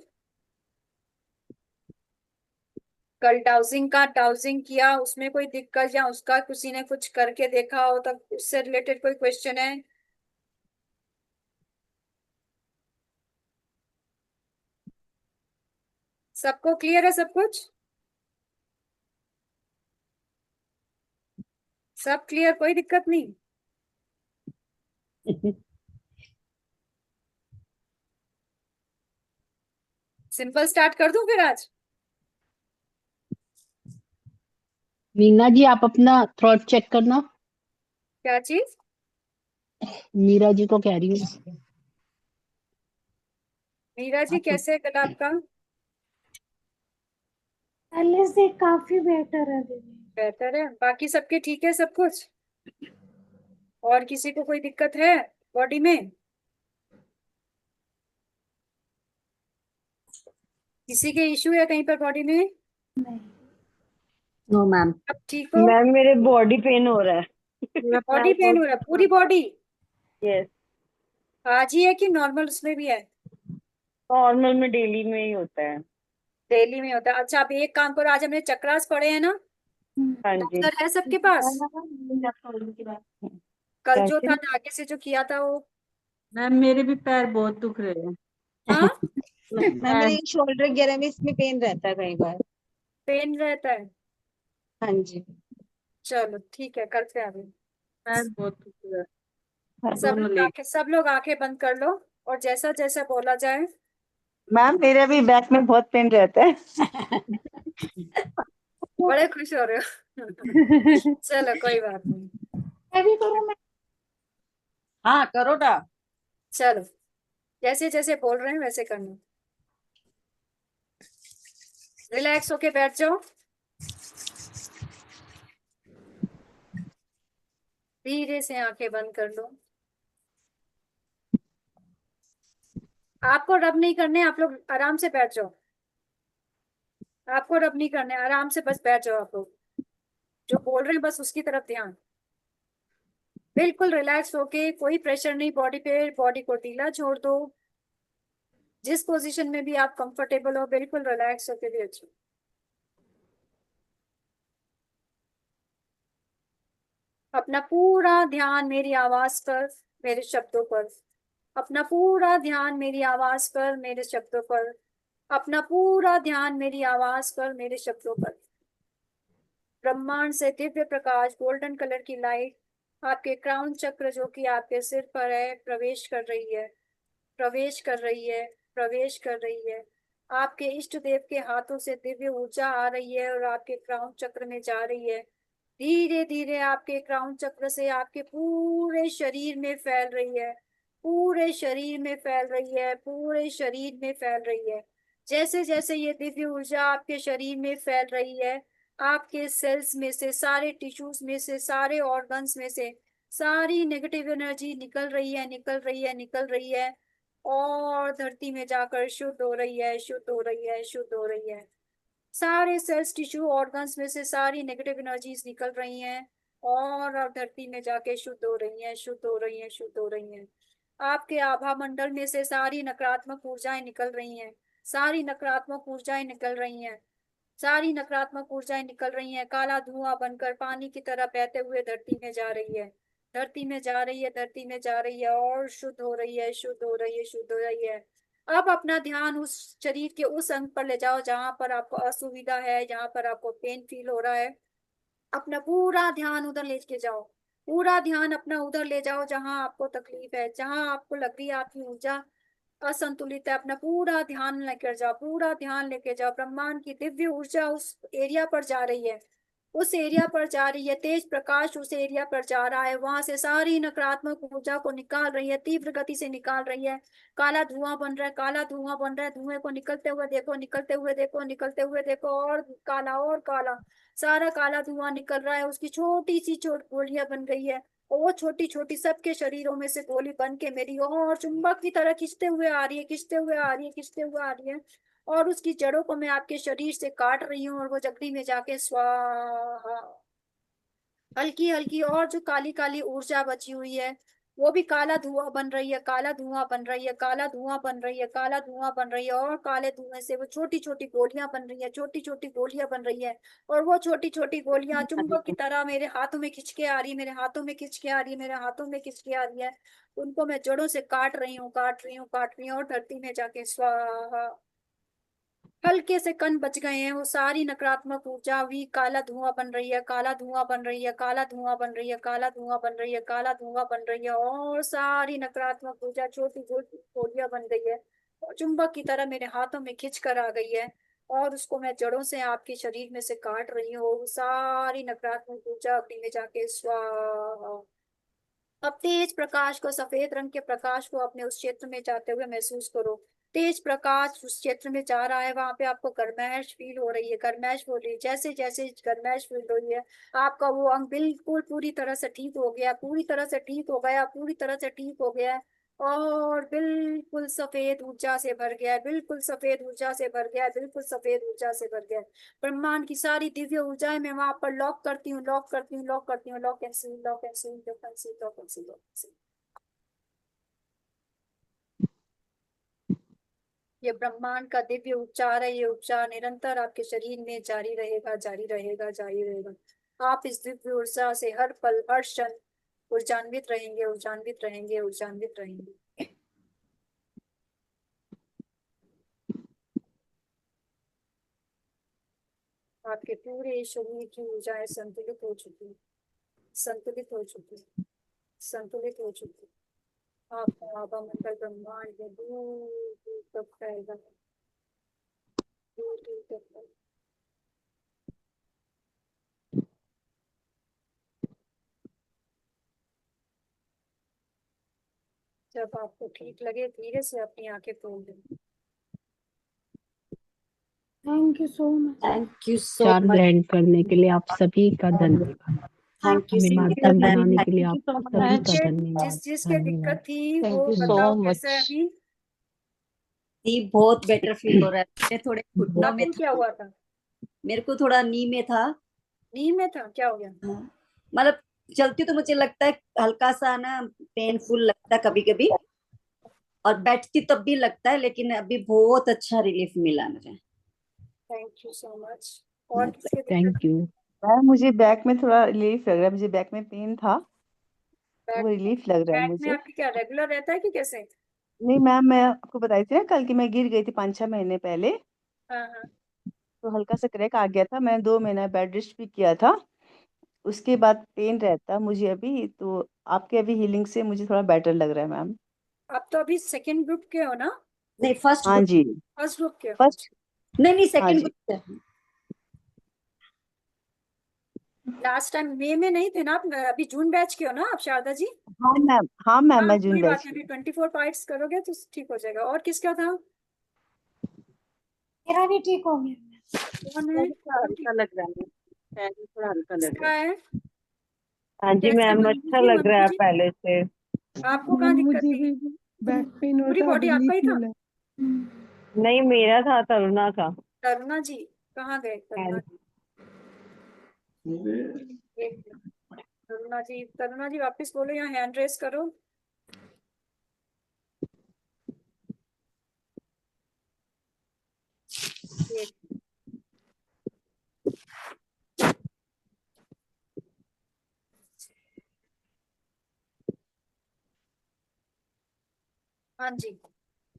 A: कल डाउजिंग किया, उसमें कोई दिक्कत या उसका किसी ने कुछ करके देखा हो तब उससे रिलेटेड कोई क्वेश्चन है? सबको क्लियर है सब कुछ? सब क्लियर, कोई दिक्कत नहीं? सिंपल स्टार्ट कर दूं फिर आज?
I: मीना जी आप अपना थ्रोट चेक करना।
A: क्या चीज?
I: मीरा जी को कह रही हूँ।
A: मीरा जी
I: आपको
A: कैसे है गला आपका?
E: पहले से काफी बेटर है दीदी।
A: बेहतर है? बाकी सबके ठीक है सब कुछ? और किसी को कोई दिक्कत है बॉडी में? किसी के इश्यू है कहीं पर बॉडी में?
E: नहीं,
D: नो मैम।
A: अब ठीक हो?
J: मैम मेरे बॉडी पेन हो रहा है। मेरा
A: बॉडी
J: पैर
A: पेन हो
J: बहुत
A: रहा है पूरी बॉडी?
J: यस,
A: आज ही है कि नॉर्मल उसमें भी है?
J: नॉर्मल में डेली में ही होता है।
A: डेली में होता है? अच्छा, अब एक काम करो, आज हमने चक्रास पढ़े हैं ना,
J: हाँ जी।
A: डॉक्टर है सबके पास? कल जो
J: कैसे?
A: था आगे से जो किया था वो?
B: मैम मेरे भी पैर बहुत दुख रहे हैं।
A: हाँ,
H: मैम मेरे शोल्डर वगैरह में इसमें पेन रहता है कई बार।
A: पेन रहता है?
H: हाँ जी।
A: चलो ठीक है, करते हैं अभी।
B: पैर बहुत दुख रहे हैं दोनों लेग।
A: सब लोग आंखें बंद कर लो और जैसा जैसा बोला जाए।
J: मैम मेरे भी बैक में बहुत पेन रहता है।
A: बड़े खुश हो रहे हो। चलो कोई बात नहीं,
E: मैं भी करूँ? मैं
G: हाँ करो ना।
A: चलो जैसे जैसे बोल रहे हैं वैसे करना। रिलैक्स होके बैठ जाओ, धीरे से आंखें बंद कर लो। आपको रब नहीं करने, आप लोग आराम से बैठ जाओ। आपको रब नहीं करने, आराम से बस बैठ जाओ। आप लोग जो बोल रहे हैं बस उसकी तरफ ध्यान। बिल्कुल रिलैक्स होके, कोई प्रेशर नहीं बॉडी पे, बॉडी को ढीला छोड़ दो। जिस पोजीशन में भी आप कंफर्टेबल हो बिल्कुल रिलैक्स होके बैठ जाओ। अपना पूरा ध्यान मेरी आवाज पर, मेरे शब्दों पर। अपना पूरा ध्यान मेरी आवाज पर, मेरे शब्दों पर। अपना पूरा ध्यान मेरी आवाज पर, मेरे शब्दों पर। ब्रह्मांड से दिव्य प्रकाश, गोल्डन कलर की लाइट आपके क्राउन चक्र जो कि आपके सिर पर है प्रवेश कर रही है, प्रवेश कर रही है, प्रवेश कर रही है। आपके इष्ट देव के हाथों से दिव्य ऊर्जा आ रही है और आपके क्राउन चक्र में जा रही है। धीरे धीरे आपके क्राउन चक्र से आपके पूरे शरीर में फैल रही है, पूरे शरीर में फैल रही है, पूरे शरीर में फैल रही है। जैसे जैसे ये दिव्य ऊर्जा आपके शरीर में फैल रही है, आपके सेल्स में से, सारे टिश्यूज में से, सारे ऑर्गन्स में से सारी नेगेटिव एनर्जी निकल रही है, निकल रही है, निकल रही है और धरती में जाकर शुद्ध हो रही है, शुद्ध हो रही है, शुद्ध हो रही है। सारे सेल्स, टिश्यू, ऑर्गन्स में से सारी नेगेटिव एनर्जीज निकल रही हैं और अब धरती में जाके शुद्ध हो रही हैं, शुद्ध हो रही हैं, शुद्ध हो रही हैं। आपके आभा मंडल में से सारी नकारात्मक ऊर्जाएं निकल रही हैं, सारी नकारात्मक ऊर्जाएं निकल रही हैं, सारी नकारात्मक ऊर्जाएं निकल रही हैं। काला धुआं बनकर पानी की तरह बहते हुए धरती में जा रही है, धरती में जा रही है, धरती में जा रही है और शुद्ध हो रही है, शुद्ध हो रही है, शुद्ध हो रही है। अब अपना ध्यान उस शरीर के उस अंग पर ले जाओ जहां पर आपको असुविधा है, जहां पर आपको पेन फील हो रहा है। अपना पूरा ध्यान उधर लेके जाओ, पूरा ध्यान अपना उधर ले जाओ जहां आपको तकलीफ है, जहां आपको लग रही है आपकी ऊर्जा असंतुलित है। अपना पूरा ध्यान लेकर जाओ, पूरा ध्यान लेके जाओ। ब्रह्मांड की दिव्य ऊर्जा उस एरिया पर जा रही है, उस एरिया पर जा रही है। तेज प्रकाश उस एरिया पर जा रहा है, वहां से सारी नकारात्मक ऊर्जा को निकाल रही है, तीव्र गति से निकाल रही है। काला धुआं बन रहा है, काला धुआं बन रहा है। धुएं को निकलते हुए देखो, निकलते हुए देखो, निकलते हुए देखो और काला और काला, सारा काला धुआं निकल रहा है। उसकी छोटी सी गोलियां बन गई है और वो छोटी छोटी सबके शरीरों में से गोली बन के मेरी और चुंबक की तरह खींचते हुए आ रही है, खींचते हुए आ रही है, खींचते हुए आ रही है और उसकी जड़ों को मैं आपके शरीर से काट रही हूँ और वो जकड़ी में जाके स्वाहा। हल्की हल्की और जो काली काली ऊर्जा बची हुई है वो भी काला धुआं बन रही है, काला धुआं बन रही है, काला धुआं बन रही है, काला धुआं बन रही है और काले धुएं से वो छोटी छोटी गोलियां बन रही है, छोटी छोटी गोलियां बन रही है और वो छोटी छोटी गोलियां चुंबक की तरह मेरे हाथों में खिंच के आ रही है, मेरे हाथों में खिंच के आ रही है, मेरे हाथों में खिंच के आ रही है। उनको मैं जड़ों से काट रही हूँ, काट रही हूँ, काट रही हूँ और धरती में जाके स्वाहा। हल्के से कण बच गए हैं, वो सारी नकारात्मक ऊर्जा भी काला धुआं बन रही है, काला धुआं बन रही है, काला धुआं बन रही है, काला धुआं बन रही है, काला धुआं बन रही है और सारी नकारात्मक ऊर्जा छोटी छोटी गोलियां बन गई है और चुंबक की तरह मेरे हाथों में खिंच कर आ गई है और उसको मैं जड़ों से आपके शरीर में से काट रही हूँ। वो सारी नकारात्मक ऊर्जा अग्नि में जाके स्वाहा। अब तेज प्रकाश को, सफेद रंग के प्रकाश को अपने उस क्षेत्र में जाते हुए महसूस करो। तेज प्रकाश उस क्षेत्र में जा रहा है, वहां पे आपको गर्माहट फील हो रही है, गर्माहट हो रही है। जैसे जैसे गर्माहट फील हो रही है आपका वो अंग बिल्कुल पूरी तरह से ठीक हो गया, पूरी तरह से ठीक हो गया, पूरी तरह से ठीक हो गया है और बिल्कुल सफेद ऊर्जा से भर गया है, बिल्कुल सफेद ऊर्जा से भर गया है, बिल्कुल सफेद ऊर्जा से भर गया है। ब्रह्मांड की सारी दिव्य ऊर्जाएं मैं वहां पर लॉक करती हूँ, लॉक करती हूँ, लॉक करती हूँ, lock and seal, lock and seal, lock and seal, lock and seal, lock and seal. ये ब्रह्मांड का दिव्य उपचार है, ये उपचार निरंतर आपके शरीर में जारी रहेगा, जारी रहेगा, जारी रहेगा। आप इस दिव्य ऊर्जा से हर पल, हर क्षण ऊर्जान्वित रहेंगे, ऊर्जान्वित रहेंगे, ऊर्जान्वित रहेंगे। आपके पूरे शरीर की ऊर्जाएं संतुलित हो चुकी, संतुलित हो चुकी, संतुलित हो चुकी। आपका आभा मंडल ब्रह्मांड में दूर दूर तक फैल रहा है, दूर दूर तक फैल। जब आपको ठीक लगे धीरे से अपनी आंखें खोल दें।
E: Thank you so much.
D: Thank you सो
I: चार
D: मच,
I: ग्रहण करने के लिए आप सभी का धन्यवाद।
D: थैंक यू
I: हमें
D: सो
I: माध्यम
D: मच।
I: बनाने के लिए
G: Thank
I: आप
G: you so
I: सभी का
G: much.
I: धन्यवाद।
A: जिसके दिक्कत
I: धन्यवाद।
A: थी
F: Thank
A: वो
F: you so
A: बताओ
F: much.
A: कैसे है अभी?
D: जी बहुत बेटर फील हो रहा है, मेरे थोड़े घुटनों में
A: आपको क्या
D: था,
A: हुआ था?
D: मेरे को थोड़ा नी में था।
A: नी में था, क्या हो गया?
D: हाँ, मतलब चलती तो मुझे लगता है हल्का सा ना पेनफुल लगता है कभी कभी और बैठती तब भी लगता है, लेकिन अभी बहुत अच्छा रिलीफ मिला मुझे।
A: Thank you so much. और किसके दिक्कत?
I: Thank you.
J: मैम मुझे बैक में थोड़ा रिलीफ लग रहा है, मुझे बैक में पेन था,
A: बैक
J: वो रिलीफ लग रहा है
A: बैक में
J: मुझे।
A: आपकी क्या रेगुलर रहता है कि कैसे?
J: नहीं मैम, मैं आपको बताई थी ना कल की, मैं गिर गई थी 5-6 महीने पहले,
A: हाँ हाँ।
J: तो हल्का सा क्रैक आ गया था। मैं 2 महीना बेड रेस्ट भी किया था, उसके बाद पेन रहता मुझे अभी। तो आपके अभी हीलिंग से मुझे थोड़ा बेटर लग रहा है मैम।
A: आप तो अभी सेकेंड ग्रुप के हो ना?
D: नहीं, फर्स्ट
J: हाँ जी,
A: फर्स्ट ग्रुप के हो?
J: फर्स्ट।
D: नहीं,
J: हाँ
D: सेकंड
J: जी,
D: ग्रुप से।
A: लास्ट टाइम मई में नहीं थे ना आप? अभी जून बैच के हो ना आप शारदा जी?
J: हाँ मैम, हाँ मैम,
A: हाँ
J: मैं जून
A: कोई बात
J: बैच
A: नहीं,
J: की
A: अभी 24 पार्ट्स करोगे तो ठीक हो जाएगा। और किसका था?
E: मेरा भी ठीक हो गया।
A: कौन है?
B: थोड़ा हल्का लग रहा है, पैर में थोड़ा हल्का लग
A: किसका
B: रहा है।
A: है?
F: हाँ जी
A: कैसे
F: मैम,
A: मंजू
F: अच्छा
A: जी?
F: लग रहा
A: मंजू
F: है
A: जी
F: पहले से।
A: आपको कहाँ
C: मैम
A: दिक्कत
C: मुझे
A: थी?
C: भी बैक पेन हो
A: पूरी
C: रहा था, अब
A: बॉडी आपका
C: रिलीफ
A: ही था?
C: मिला है।
F: नहीं, मेरा था, तरुणा का।
A: तरुणा जी कहाँ गए?
F: हाँ
A: तरुणा जी एक मिनट। तरुणा जी, तरुणा जी वापस बोलो, यहाँ हैंड रेस करो। एक हाँ जी,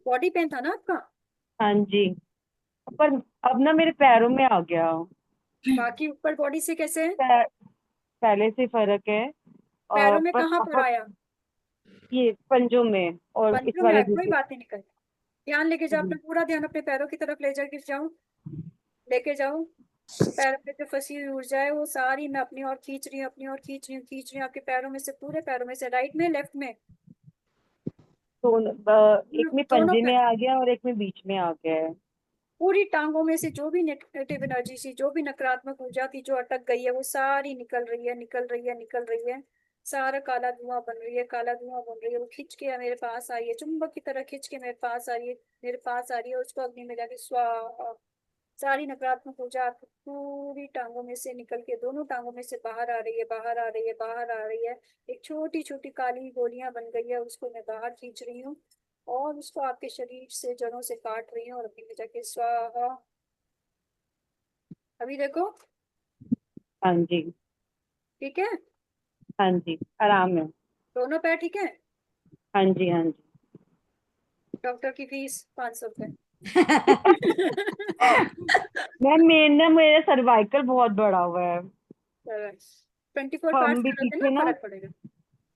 A: बॉडी पेन था ना आपका?
F: हाँ जी, पर अब ना मेरे पैरों में आ गया।
A: बाकी ऊपर बॉडी से कैसे है?
F: पै- पहले से फर्क है।
A: पैरों में
F: पर
A: कहाँ पर
F: बहुत,
A: आया?
F: ये पंजों में और इस
A: पंजों में
F: वाले
A: आया? कोई
F: घुटने।
A: बात नहीं, निकल। ध्यान लेके जाओ अपना, पूरा ध्यान अपने पैरों की तरफ ले जाके जाओ, लेके जाओ। पैरों पे जो फंसी हुई ऊर्जा है वो सारी मैं अपनी ओर खींच रही हूँ, अपनी ओर खींच रही हूँ, खींच रही हूँ आपके पैरों में से, पूरे पैरों में से। राइट में, लेफ्ट में?
F: एक में
A: दोनों
F: पंजे में
A: पैर,
F: आ गया और एक में बीच में आ गया है।
A: पूरी टांगों में से जो भी नेगेटिव एनर्जी थी, जो भी नकारात्मक ऊर्जा थी जो अटक गई है, वो सारी निकल रही है, निकल रही है, निकल रही है। सारा काला धुआं बन रही है, काला धुआं बन रही है। वो खिंच के मेरे पास आ रही है, चुंबक की तरह खिंच के मेरे पास आ रही है, मेरे पास आ रही है। उसको अग्नि में जाके स्वाहा। सारी नकारात्मक ऊर्जा आपकी पूरी टांगों में से निकल के दोनों टांगों में से बाहर आ रही है, बाहर आ रही है, बाहर आ रही है। एक छोटी छोटी काली गोलियां बन गई है, उसको मैं बाहर खींच रही हूँ और उसको आपके शरीर से जड़ों से काट रही हूँ और अग्नि में जाके स्वाहा। अभी देखो,
F: हाँ जी,
A: ठीक है?
F: हाँ जी, आराम है।
A: दोनों पैर ठीक है?
F: हाँ जी, हाँ जी।
A: डॉक्टर की फीस 500 रुपए।
F: मैम, मेरा सर्वाइकल बहुत बड़ा हुआ है।
A: 24 पार्ट्स
F: हम भी
A: करोगे ना,
F: पीछे ना।
A: फर्क पड़ेगा।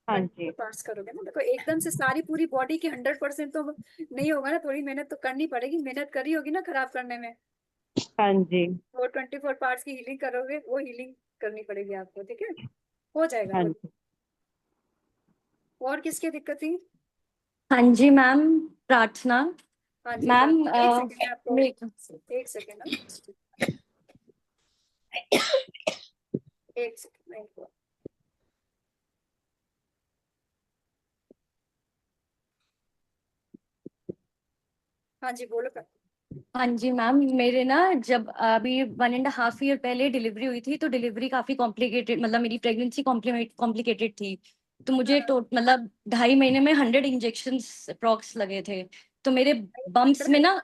F: हाँ
A: 24
F: जी,
A: पार्ट्स करोगे ना, देखो एकदम से सारी पूरी बॉडी की 100% तो नहीं होगा ना, थोड़ी मेहनत तो करनी पड़ेगी। मेहनत करी होगी ना खराब करने में,
F: हाँ जी,
A: वो 24 पार्ट्स की हीलिंग करोगे, वो हीलिंग करनी पड़ेगी आपको, ठीक है? हो जाएगा,
F: हाँ
A: हो
F: जी।
A: जाएगा। और किसकी दिक्कत थी?
K: हाँ जी मैम, प्रार्थना।
A: हाँ जी
K: मैम
A: एक सेकेंड आपको,
K: मेरे
A: एक सेकेंड ना, एक सेकेंड। हाँ जी बोलो कर।
K: हाँ जी मैम, मेरे ना जब अभी 1.5 ईयर पहले डिलीवरी हुई थी, तो डिलीवरी काफी कॉम्प्लिकेटेड, मतलब मेरी प्रेगनेंसी कॉम्प्लिकेटेड थी। तो मुझे मतलब 2.5 महीने में 100 इंजेक्शन अप्रॉक्स लगे थे। तो मेरे बम्प्स में ना,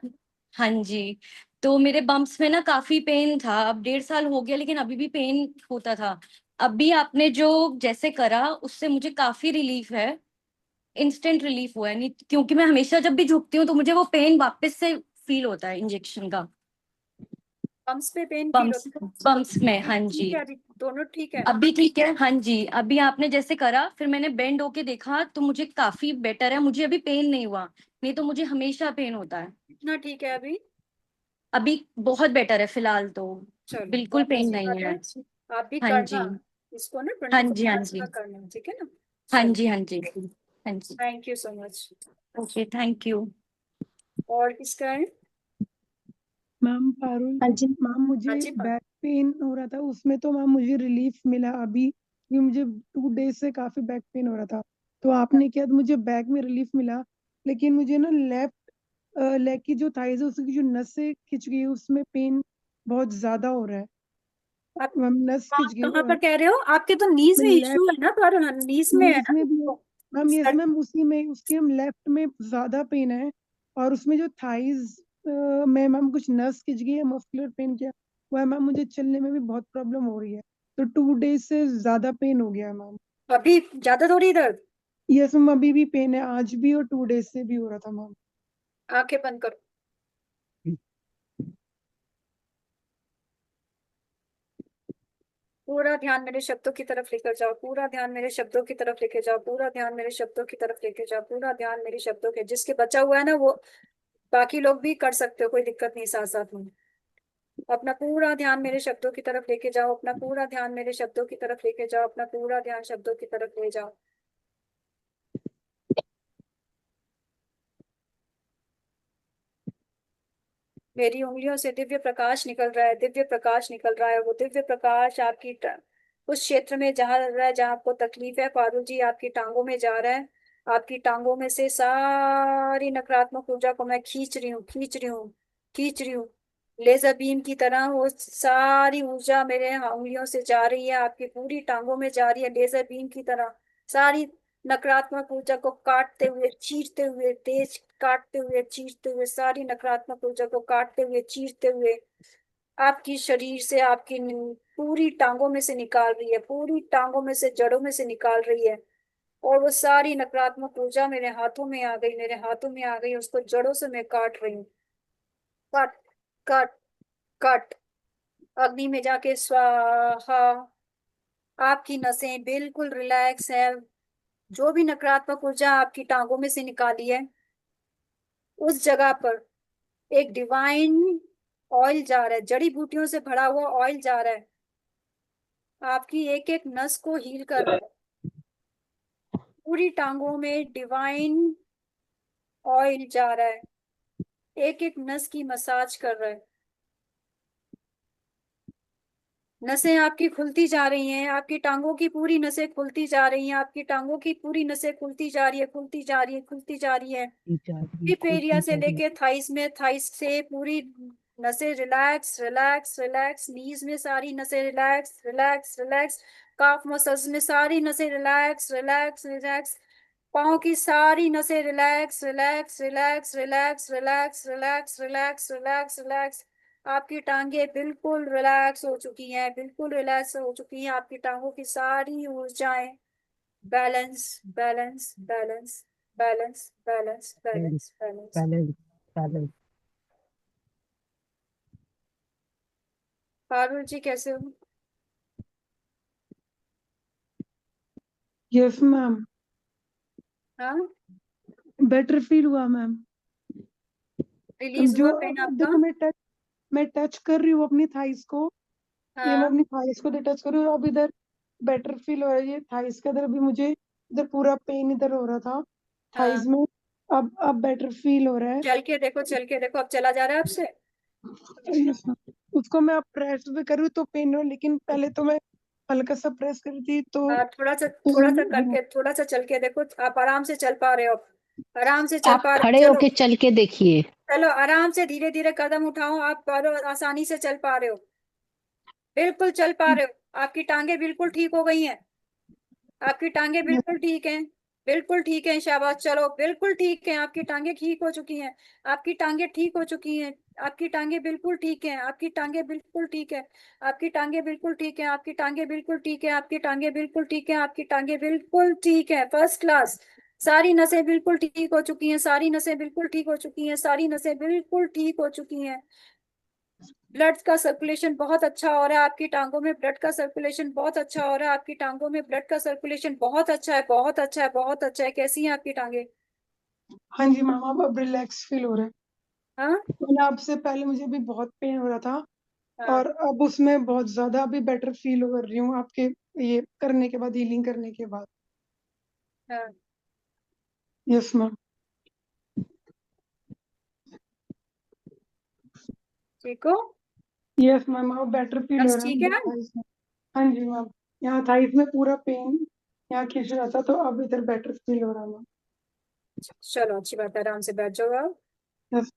K: हाँ जी, तो मेरे बम्प्स में ना काफी पेन था। अब 1.5 साल हो गया लेकिन अभी भी पेन होता था। अभी आपने जो जैसे करा उससे मुझे काफी रिलीफ है, इंस्टेंट रिलीफ हुआ है। नहीं, क्योंकि मैं हमेशा जब भी झुकती हूँ तो मुझे वो पेन वापस से फील होता है इंजेक्शन का।
A: बम्स पे पेन फील
K: बम्प्स
A: होता है?
K: बम्प्स में,
A: अभी
K: हाँ जी।
A: ठीक है? अभी दोनों ठीक है?
K: अभी ठीक है, हाँ जी। अभी आपने जैसे करा फिर मैंने बेंड होके देखा तो मुझे काफी बेटर है, मुझे अभी पेन नहीं हुआ। नहीं तो मुझे हमेशा पेन होता है।
A: इतना ठीक है अभी?
K: अभी बहुत बेटर है फिलहाल तो,
A: चलो
K: बिल्कुल
A: बहुत
K: पेन
A: अच्छी
K: नहीं
A: बात
K: है।
A: है। आप भी
K: हाँ
A: करना
K: जी,
A: इसको ना,
K: हाँ
A: 24
K: जी, हाँ
A: आवर्स
K: जी,
A: का करना, ठीक है ना?
K: हाँ
A: चलो,
K: जी, हाँ जी, हाँ जी।
A: Thank you so much.
K: Okay, thank you.
A: और किसका है?
C: मैम पारुल,
K: हाँ जी,
C: मैम
A: हाँ
C: मुझे
A: जी
C: बैक पेन हो रहा था, उसमें तो मैम मुझे रिलीफ मिला अभी, क्योंकि मुझे 2 डेज से काफी बैक पेन हो रहा था। तो आपने किया तो मुझे बैक में रिलीफ मिला, लेकिन मुझे ना लेफ्ट लेग की जो थाइज है उसकी जो नस से खिंच गई है, उसमें पेन बहुत ज्यादा हो रहा है।
A: आप
C: मैम नस खिंच गई,
A: कहाँ पर कह रहे हो? आपके तो नीज में इश्यू
C: लेफ्ट
A: है ना, पर नीज में है
C: नीज
A: ना?
C: में भी है मैम। यस मैम, उसी में उसके हम लेफ्ट में ज्यादा पेन है, और उसमें जो थाइज में मैम कुछ नस खिंच गई है, मस्कुलर पेन किया हुआ है मैम। मुझे चलने में भी बहुत प्रॉब्लम हो रही है, तो 2 डेज से ज्यादा पेन हो गया है मैम।
A: अभी ज्यादा थोड़ी दर्द?
C: यस मैम, अभी भी पेन है, आज भी और 2 डेज से भी हो रहा था मैम।
A: आंखें बंद करो। पूरा ध्यान मेरे शब्दों की तरफ लेकर जाओ, पूरा ध्यान मेरे शब्दों की तरफ लेके जाओ, पूरा ध्यान मेरे शब्दों की तरफ लेके जाओ, पूरा ध्यान मेरे शब्दों के, जिसके बचा हुआ है ना वो बाकी लोग भी कर सकते हो, कोई दिक्कत नहीं, साथ साथ में। अपना पूरा ध्यान मेरे शब्दों की तरफ लेके जाओ, अपना पूरा ध्यान मेरे शब्दों की तरफ लेके जाओ, अपना पूरा ध्यान शब्दों की तरफ ले जाओ। मेरी उंगलियों से दिव्य प्रकाश निकल रहा है, दिव्य प्रकाश निकल रहा है, वो दिव्य प्रकाश आपकी उस क्षेत्र में जहां रह रहा है, जहां आपको तकलीफ है, पारुल जी आपकी टांगों में जा रहा है। आपकी टांगों में से सारी नकारात्मक ऊर्जा को मैं खींच रही हूँ, खींच रही हूँ, खींच रही हूँ। लेजर बीम की तरह वो सारी ऊर्जा मेरे उंगलियों से जा रही है, आपकी पूरी टांगों में जा रही है, लेजर बीम की तरह सारी नकारात्मक ऊर्जा को काटते हुए, चीरते हुए, तेज काटते हुए, चीरते हुए, सारी नकारात्मक ऊर्जा को काटते हुए, चीरते हुए आपकी शरीर से, आपकी पूरी टांगों में से निकाल रही है, पूरी टांगों में से, जड़ों में से निकाल रही है। और वो सारी नकारात्मक ऊर्जा मेरे हाथों में आ गई, मेरे हाथों में आ गई, उसको जड़ों से मैं काट रही हूँ। Cut, cut, cut. अग्नि में जाके स्वाहा। आपकी नसें बिल्कुल रिलैक्स है। जो भी नकारात्मक ऊर्जा आपकी टांगों में से निकाली है, उस जगह पर एक डिवाइन ऑयल जा रहा है, जड़ी बूटियों से भरा हुआ ऑयल जा रहा है, आपकी एक एक नस को हील कर रहा है। पूरी टांगों में डिवाइन ऑयल जा रहा है, एक एक नस की मसाज कर रहा है। नसें आपकी खुलती जा रही हैं, आपकी टांगों की पूरी नसें खुलती जा रही हैं, आपकी टांगों की पूरी नसें खुलती जा रही है, खुलती जा रही है, खुलती जा रही है। हिप एरिया से लेके थाइस में, थाइस से पूरी नसें रिलैक्स, रिलैक्स, रिलैक्स। नीज में सारी नसें रिलैक्स, रिलैक्स, रिलैक्स। काफ मसल्स में सारी नसें रिलैक्स, रिलैक्स, रिलैक्स। पाँव की सारी नसें relax, relax, relax, relax, relax, relax, relax, relax, relax. आपकी टांगे बिल्कुल रिलैक्स हो चुकी हैं, बिल्कुल रिलैक्स हो चुकी हैं। आपकी टांगों की सारी ऊर्जाएं balance, balance, balance, balance, balance, balance, balance.
I: Balance balance.
A: Parul ji कैसे हो?
C: यस मैम,
A: हाँ,
C: बेटर फील हुआ मैम।
A: रिलीज
C: जो
A: हुआ पेन आपका?
C: देखो मैं टच कर रही हूँ अपनी थाइस को, ये मैं
A: हाँ,
C: अपनी थाइस को टच कर रही हूँ, अब इधर बेटर फील हो रहा है। ये थाइस के इधर भी मुझे इधर पूरा पेन इधर हो रहा था थाइस
A: हाँ।
C: में, अब बेटर फील हो रहा है।
A: चल के देखो, चल के देखो, अब चला जा रहा है आपसे?
C: Yes, ma'am। उसको मैं अब प्रेस भी कर रही हूँ तो पेन हो, लेकिन पहले तो मैं हल्का सा प्रेस कर रही थी तो
A: हाँ, थोड़ा सा
C: पेन।
A: करके, थोड़ा सा चल के देखो, आप आराम से चल पा रहे हो, आराम से चल
I: आप
A: पा रहे
I: खड़े
A: हो। चलो,
I: होके चल के देखिए।
A: चलो आराम से, धीरे धीरे कदम उठाओ, आप आसानी से चल पा रहे हो, बिल्कुल चल पा रहे हो। आपकी टांगे बिल्कुल ठीक हो गई हैं, आपकी टांगे बिल्कुल ठीक हैं, बिल्कुल ठीक है, शाबाश। चलो, बिल्कुल ठीक है, आपकी टांगे ठीक हो चुकी हैं, आपकी टांगे ठीक हो चुकी हैं, आपकी टांगे बिल्कुल ठीक है, आपकी टांगे बिल्कुल ठीक है, आपकी टांगे बिल्कुल ठीक है, आपकी टांगे बिल्कुल ठीक है, आपकी टांगे बिल्कुल ठीक है, आपकी टांगे बिल्कुल ठीक है, फर्स्ट क्लास। सारी नसें बिल्कुल ठीक हो चुकी हैं, सारी नसें बिल्कुल ठीक हो चुकी हैं, सारी नसें बिल्कुल ठीक हो चुकी हैं। ब्लड का सर्कुलेशन बहुत अच्छा हो रहा है, आपकी टांगों में ब्लड का सर्कुलेशन बहुत अच्छा हो रहा है, आपकी टांगों में ब्लड का सर्कुलेशन बहुत अच्छा है, बहुत अच्छा है, बहुत अच्छा है। कैसी हैं आपकी टांगे?
C: हाँ जी मैम, अब रिलैक्स फील हो रहा है।
A: हाँ,
C: मतलब आपसे पहले मुझे भी बहुत पेन हो रहा था,
A: हाँ,
C: और अब उसमें बहुत ज्यादा अभी बेटर फील कर रही हूँ आपके ये करने के बाद, हीलिंग करने के बाद।
A: हाँ।
C: Yes ma'am.
A: ठीक हो?
C: यस मैम, अब बेटर फील हो
A: बस
C: रहा है
A: ठीक
C: मुझे
A: है।
C: थाइस में। हाँ जी मैम, यहाँ थाइस में पूरा पेन यहाँ खींच रहा था, तो अब इधर बेटर फील हो रहा है मैम।
A: चलो, अच्छी बात है, आराम से बैठ जाओ आप।
C: Yes,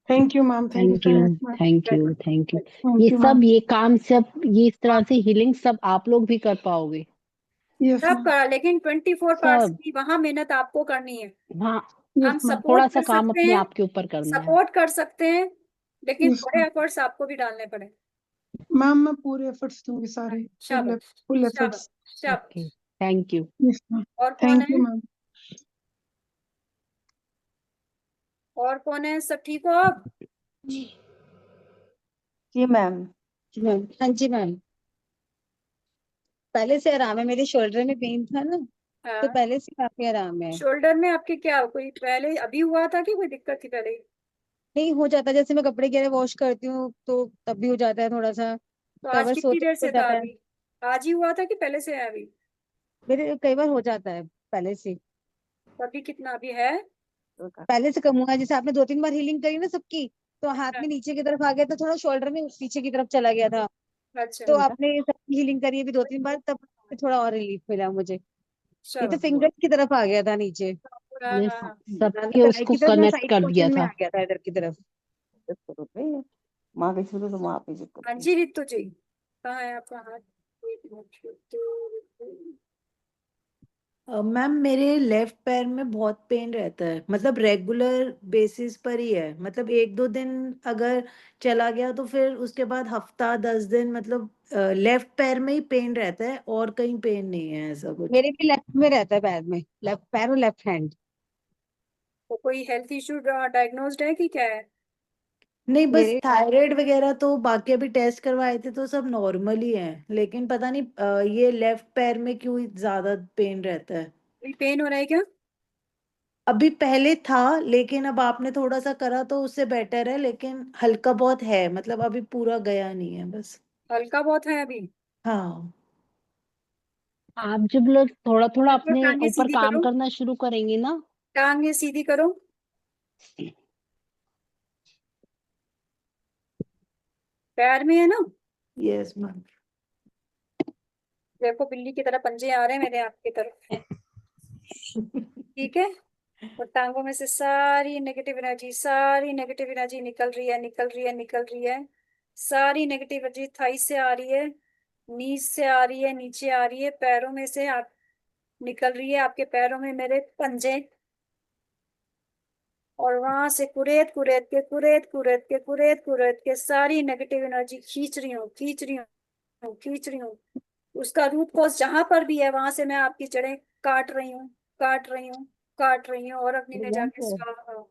C: thank you ma'am, thank you
I: thank
C: so
I: you,
C: much ma'am.
I: Thank
A: बैठो,
I: यू, थैंक यू।
A: बैठो।
I: ये
C: थैंक यू मैम।
I: सब, ये काम सब, ये इस तरह से हीलिंग सब आप लोग भी कर पाओगे।
C: यस
A: सब
C: मैम।
A: करा, लेकिन 24 पार्ट्स
I: सब।
A: की वहां मेहनत आपको करनी है।
I: हाँ,
A: हम
C: यस मैम।
I: थोड़ा
A: सपोर्ट
I: सा
A: कर
I: काम
A: सकते
I: अपने
A: हैं,
I: आप के ऊपर करना है।
A: सपोर्ट कर सकते हैं, लेकिन
C: यस
A: बड़े
C: मैम।
A: एफर्ट्स आपको भी डालने पड़े।
C: मैम मैं पूरे एफर्ट्स दूंगी, सारे फुल
A: शाबाश,
C: फुल
A: शाबाश,
C: एफर्ट्स।
I: ओके,
A: शाबाश।
I: Thank you.
C: Yes ma'am.
A: और कौन
C: थैंक
A: है?
C: You ma'am.
A: और कौन है? सब ठीक हो आप?
J: जी मैम।
B: हाँ जी मैम।
H: पहले से आराम है, मेरे शोल्डर में पेन था ना, तो
A: हाँ,
H: पहले से काफी आराम है।
A: शोल्डर में आपके क्या कोई पहले अभी हुआ था कि कोई दिक्कत थी पहले ही?
H: नहीं हो जाता, जैसे मैं कपड़े वगैरह वॉश करती हूँ तो तब भी हो जाता है थोड़ा सा,
A: तो आज
H: कवर
A: कितनी
H: सोते
A: देर
H: हो
A: से था
H: जाता है।
A: अभी? आज ही हुआ था कि पहले से है अभी?
H: मेरे कई बार हो जाता है पहले से।
A: तो अभी कितना अभी है?
H: पहले से कम हुआ है, जैसे आपने 2-3 बार हीलिंग करी ना सबकी, तो हाथ
A: हाँ,
H: में नीचे की तरफ आ गया था, थोड़ा शोल्डर में पीछे की तरफ चला गया था।
A: अच्छा,
H: तो आपने सबकी हीलिंग करी अभी 2-3 बार, तब थोड़ा और रिलीफ मिला मुझे। ये तो
A: चलो।
H: फिंगर्स की तरफ आ गया था नीचे,
A: हाँ
I: ने
A: हाँ हाँ।
I: सबके
H: कलाई
I: उसको
H: की तरफ ना,
I: कनेक्ट
H: साइड
I: कर दिया
H: पोर्शन में
I: था।
H: आ गया था इधर की तरफ।
J: माँ के शुरू तो माँ पे जो
A: हाँ
J: करती
A: जी रितु जी, कहाँ है आपका हाथ? एक मिनट,
L: मैम मेरे लेफ्ट पैर में बहुत पेन रहता है, मतलब रेगुलर बेसिस पर ही है, मतलब 1-2 दिन अगर चला गया तो फिर उसके बाद हफ्ता 10 दिन, मतलब लेफ्ट पैर में ही पेन रहता है और कहीं पेन नहीं है ऐसा कुछ।
H: मेरे भी लेफ्ट में रहता है, पैर में, लेफ्ट पैर और लेफ्ट हैंड।
A: तो कोई हेल्थ इश्यू डायग्नोस्ड है कि क्या है?
L: नहीं, बस
H: मेरे
L: थायराइड वगैरह तो बाकी अभी टेस्ट करवाए थे तो सब नॉर्मल ही है, लेकिन पता नहीं ये लेफ्ट पैर में क्यों ज्यादा पेन रहता है।
A: कोई पेन हो रहा है क्या?
L: अभी पहले था लेकिन अब आपने थोड़ा सा करा तो उससे बेटर है, लेकिन हल्का बहुत है, मतलब अभी पूरा गया नहीं है बस।
A: हल्का बहुत है अभी?
L: हाँ।
I: आप जब लोग थोड़ा थोड़ा
A: देखो,
I: अपने
A: टांगे
I: ऊपर
A: सीधी
I: काम
A: करो,
I: करना शुरू करेंगे ना।
A: टांगे सीधी करो। पैर में है ना?
L: Yes ma'am.
A: देखो बिल्ली की तरह पंजे आ रहे हैं मेरे आपकी तरफ। ठीक है। और टांगों में से सारी नेगेटिव एनर्जी निकल रही है, निकल रही है, निकल रही है। सारी नेगेटिव एनर्जी थाई से आ रही है, नीज से आ रही है, नीचे आ रही है, पैरों में से आप निकल रही है, आपके पैरों में मेरे पंजे। और वहां से कुरेद के सारी नेगेटिव एनर्जी खींच रही हूँ, खींच रही हूँ, खींच रही हूँ। उसका रूट कॉज जहां पर भी है वहां से मैं आपकी जड़ें काट रही हूँ, काट रही हूँ, काट रही हूँ, और अग्नि में जाके स्वाहा।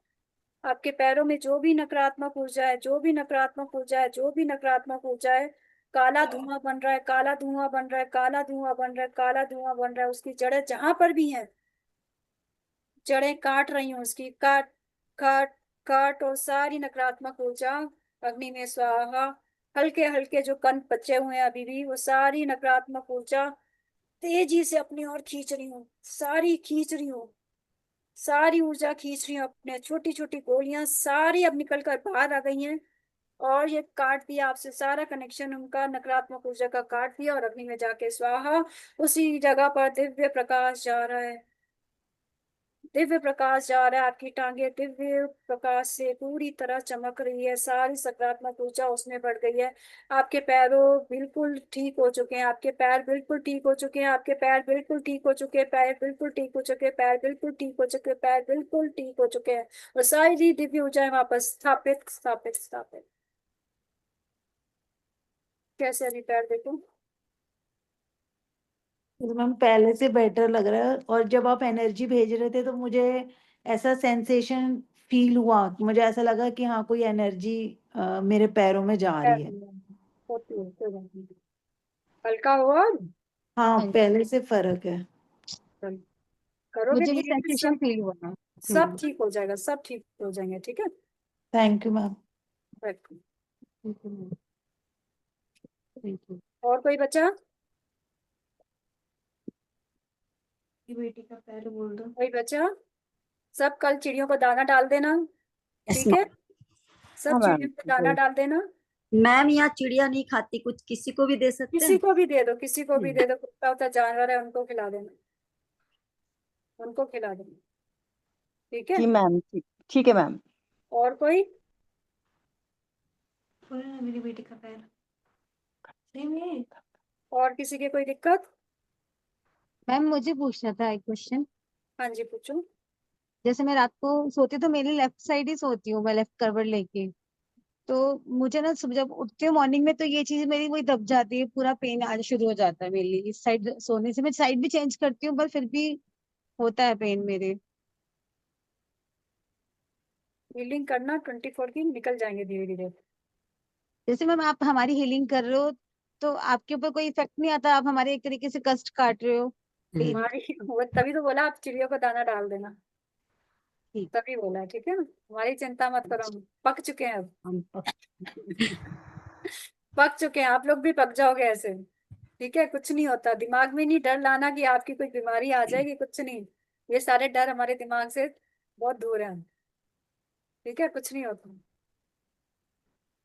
A: आपके पैरों में जो भी नकारात्मक ऊर्जा है, जो भी नकारात्मक ऊर्जा है, जो भी नकारात्मक ऊर्जा है, काला धुआं बन रहा है, काला धुआं बन रहा है, काला धुआं बन रहा है, काला धुआं बन रहा है, उसकी जड़ें जहां पर भी हैं, जड़ें काट रही हूँ उसकी, काट काट काट, और सारी नकारात्मक ऊर्जा अग्नि में स्वाहा। हल्के हल्के जो कण बचे हुए हैं अभी भी, वो सारी नकारात्मक ऊर्जा तेजी से अपनी ओर खींच रही हूँ, सारी खींच रही हूँ, सारी ऊर्जा खींच रही हूँ अपने। छोटी छोटी गोलियां सारी अब निकल कर बाहर आ गई हैं, और ये काट दिया आपसे सारा कनेक्शन उनका, नकारात्मक ऊर्जा का काट दिया, और अग्नि में जाके स्वाहा। उसी जगह पर दिव्य प्रकाश जा रहा है, दिव्य प्रकाश जा रहा है, आपकी टांगे दिव्य प्रकाश से पूरी तरह चमक रही है, सारी सकारात्मक ऊर्जा उसमें बढ़ गई है। आपके पैरों बिल्कुल ठीक हो चुके हैं, आपके पैर बिल्कुल ठीक हो चुके हैं, आपके पैर बिल्कुल ठीक हो चुके हैं, पैर बिल्कुल ठीक हो चुके हैं, पैर बिल्कुल ठीक हो चुके हैं, पैर बिल्कुल ठीक हो चुके हैं। और सारी दिव्य ऊर्जाएं वापस स्थापित स्थापित स्थापित। कैसे अभी पैर देखो?
L: तो मैम पहले से बेटर लग रहा है, और जब आप एनर्जी भेज रहे थे तो मुझे ऐसा सेंसेशन फील हुआ, मुझे ऐसा लगा कि हाँ कोई एनर्जी मेरे पैरों में जा
A: पैर
L: रही है।
A: होती है, कोई बात नहीं। हल्का हुआ?
L: हाँ
H: हाँ,
L: पहले से फर्क है।
A: करोगे
H: मुझे भी
A: धीरे धीरे,
H: सेंसेशन
A: सब
H: फील हुआ ना।
A: सब ठीक हो जाएगा, सब ठीक हो जाएंगे, ठीक है।
L: Thank you ma'am.
A: Welcome।
I: Thank you.
A: और कोई बच्चा?
L: बेटी का पैर बोल दो।
A: कोई बच्चा? सब कल चिड़ियों को दाना डाल देना,
D: यस
A: ठीक है। सब
J: हाँ मैम
A: चिड़ियों को दाना डाल देना।
D: मैम, यहाँ चिड़िया नहीं खाती, कुछ किसी को भी दे सकते
A: किसी
D: हैं?
A: को भी दे दो, किसी को भी दे दो, कुत्ता उतना जानवर है उनको खिला देना, उनको खिला देना, ठीक है।
J: जी मैम, ठीक है मैम।
A: और कोई?
L: मेरी बेटी का पैर सही में।
A: और किसी की कोई दिक्कत?
H: मैम मुझे पूछना था एक क्वेश्चन।
A: हाँ जी पूछो।
H: जैसे मैं रात को सोती तो मेरी लेफ्ट साइड ही सोती हूँ, मैं लेफ्ट करवट लेके, तो मुझे ना सुबह जब उठती हूँ मॉर्निंग में, तो ये चीज मेरी वही दब जाती है, पूरा पेन आना शुरू हो जाता है मेरे लिए इस साइड सोने से। मैं साइड भी चेंज करती हूँ पर फिर भी होता है पेन मेरे।
A: हीलिंग करना 24 की, निकल जाएंगे धीरे धीरे।
H: जैसे मैम आप हमारी हीलिंग कर रहे हो, तो आपके ऊपर कोई इफेक्ट नहीं आता? आप हमारे एक तरीके से कष्ट काट रहे हो पेन।
A: हमारी वो तभी तो बोला आप चिड़ियों को दाना डाल देना,
H: ठीक।
A: तभी बोला, ठीक है ना। हमारी चिंता मत करो, हम पक चुके हैं अब,
I: हम
A: पक चुके हैं, आप लोग भी पक जाओगे ऐसे, ठीक है। कुछ नहीं होता, दिमाग में नहीं डर लाना कि आपकी कोई बीमारी आ जाएगी, कुछ नहीं। ये सारे डर हमारे दिमाग से बहुत दूर है, ठीक है, कुछ नहीं होता।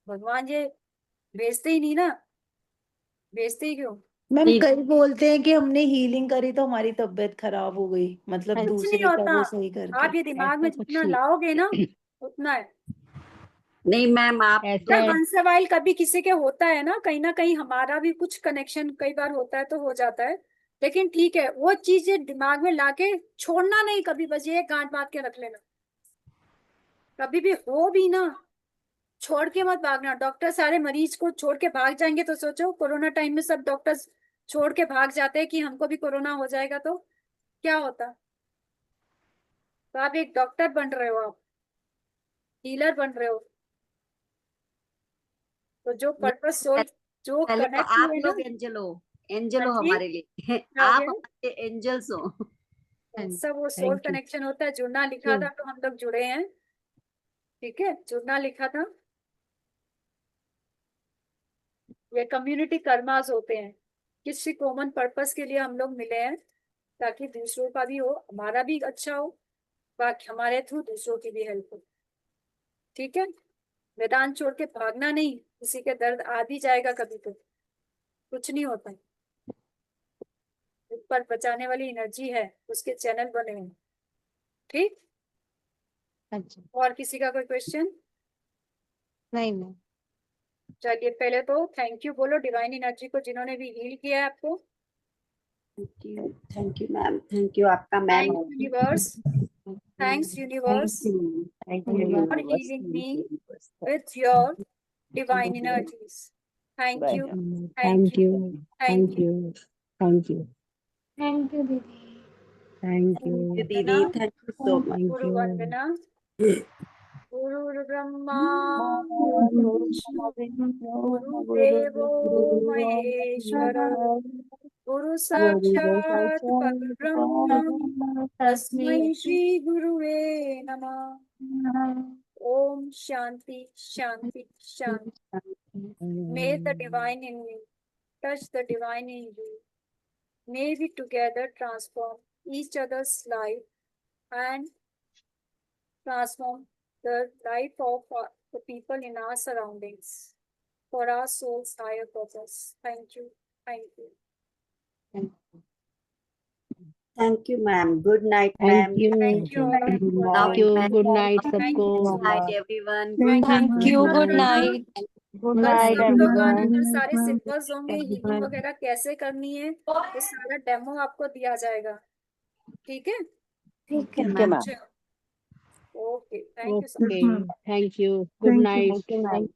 A: भगवान ये भेजते ही नहीं ना, भेजते ही क्यों?
L: मैम
I: ठीक।
L: कई बोलते हैं कि हमने हीलिंग करी तो हमारी तबीयत खराब हो गई, मतलब
H: हाँ जी।
A: कुछ नहीं
L: दूसरे का
A: होता,
L: वो सही करके।
A: आप ये दिमाग
I: ऐसा
A: में
I: कुछ
A: जितना
I: नहीं।
A: लाओगे ना उतना है।
D: नहीं मैम आप
I: ऐसा
A: ना
I: है।
A: वंस इन वाइल कभी किसी के होता है ना कहीं हमारा भी कुछ कनेक्शन कई बार होता है तो हो जाता है, लेकिन ठीक है, वो चीज ये दिमाग में लाके छोड़ना नहीं कभी, बस ये गांठ बांध के रख लेना। कभी भी हो भी ना, छोड़ के मत भागना। डॉक्टर सारे मरीज को छोड़ के भाग जाएंगे तो सोचो, कोरोना टाइम में सब डॉक्टर्स छोड़ के भाग जाते हैं कि हमको भी कोरोना हो जाएगा तो क्या होता। तो आप एक डॉक्टर बन रहे हो, आप हीलर बन रहे हो, तो जो पर्पस सोल जो
D: पहले तो
A: कनेक्ट
D: आप
A: हुए ना।
D: लोग एंजल हो, एंजल
A: हाँ
D: हो
A: जी,
D: हमारे लिए।
A: क्या हो
D: आप
A: गया?
D: हमारे एंजल्स हो।
A: सब वो सोल
I: थैंक यू।
A: कनेक्शन होता है, जुड़ना लिखा था तो हम लोग जुड़े हैं, ठीक है, जुड़ना लिखा था। ये कम्युनिटी कर्मास होते हैं, किसी कॉमन पर्पस के लिए हम लोग मिले हैं, ताकि दूसरों का भी हो, हमारा भी अच्छा हो, बाकी हमारे थ्रू दूसरों की भी हेल्प हो, ठीक है। मैदान छोड़ के भागना नहीं, किसी के दर्द आ भी जाएगा कभी तो कुछ नहीं होता, ऊपर बचाने वाली एनर्जी है, उसके चैनल बने हैं, ठीक।
H: अच्छा।
A: और किसी का कोई क्वेश्चन?
H: नहीं मैम।
A: चलिए पहले तो थैंक यू बोलो डिवाइन एनर्जी को जिन्होंने भी हील किया है आपको।
D: Thank you ma'am, thank you आपका ma'am.
A: Thank universe, thanks universe
J: thank
A: for
J: you
A: healing me with your divine energies. Thank you, thank
I: thank
A: you,
I: you.
A: thank
I: thank
A: you.
I: You. Thank you.
E: Thank you दीदी।
I: Thank you.
D: Thank you दीदी, thank you so much.
I: Thank
A: गुरु
I: you.
A: वंदना। गुरु ब्रह्मा गुरु विष्णु गुरु देवो महेश्वर गुरु साक्षात परब्रह्म तस्मै श्री गुरुवे नमः। ओम शांति शांति शांति। May the divine in me touch the divine in you. May we together transform each other's life and transform the life of the people in our surroundings for our soul's higher purpose. Thank you. Thank you.
D: Thank you ma'am, good night
I: thank
D: ma'am.
I: You.
A: Thank you all for
I: thank you.
A: joining.
I: Good night सबको।
D: Good night everyone.
E: Thank you, good night.
A: कल सब लोग आना, कल सारे symbols होंगे, healing वगैरह कैसे करनी है वो सारा डेमो आपको दिया जाएगा, ठीक है।
E: ठीक है
J: ठीक है ma'am.
A: Okay, thank you so much.
I: Okay. Thank you. Good night.
J: Good night.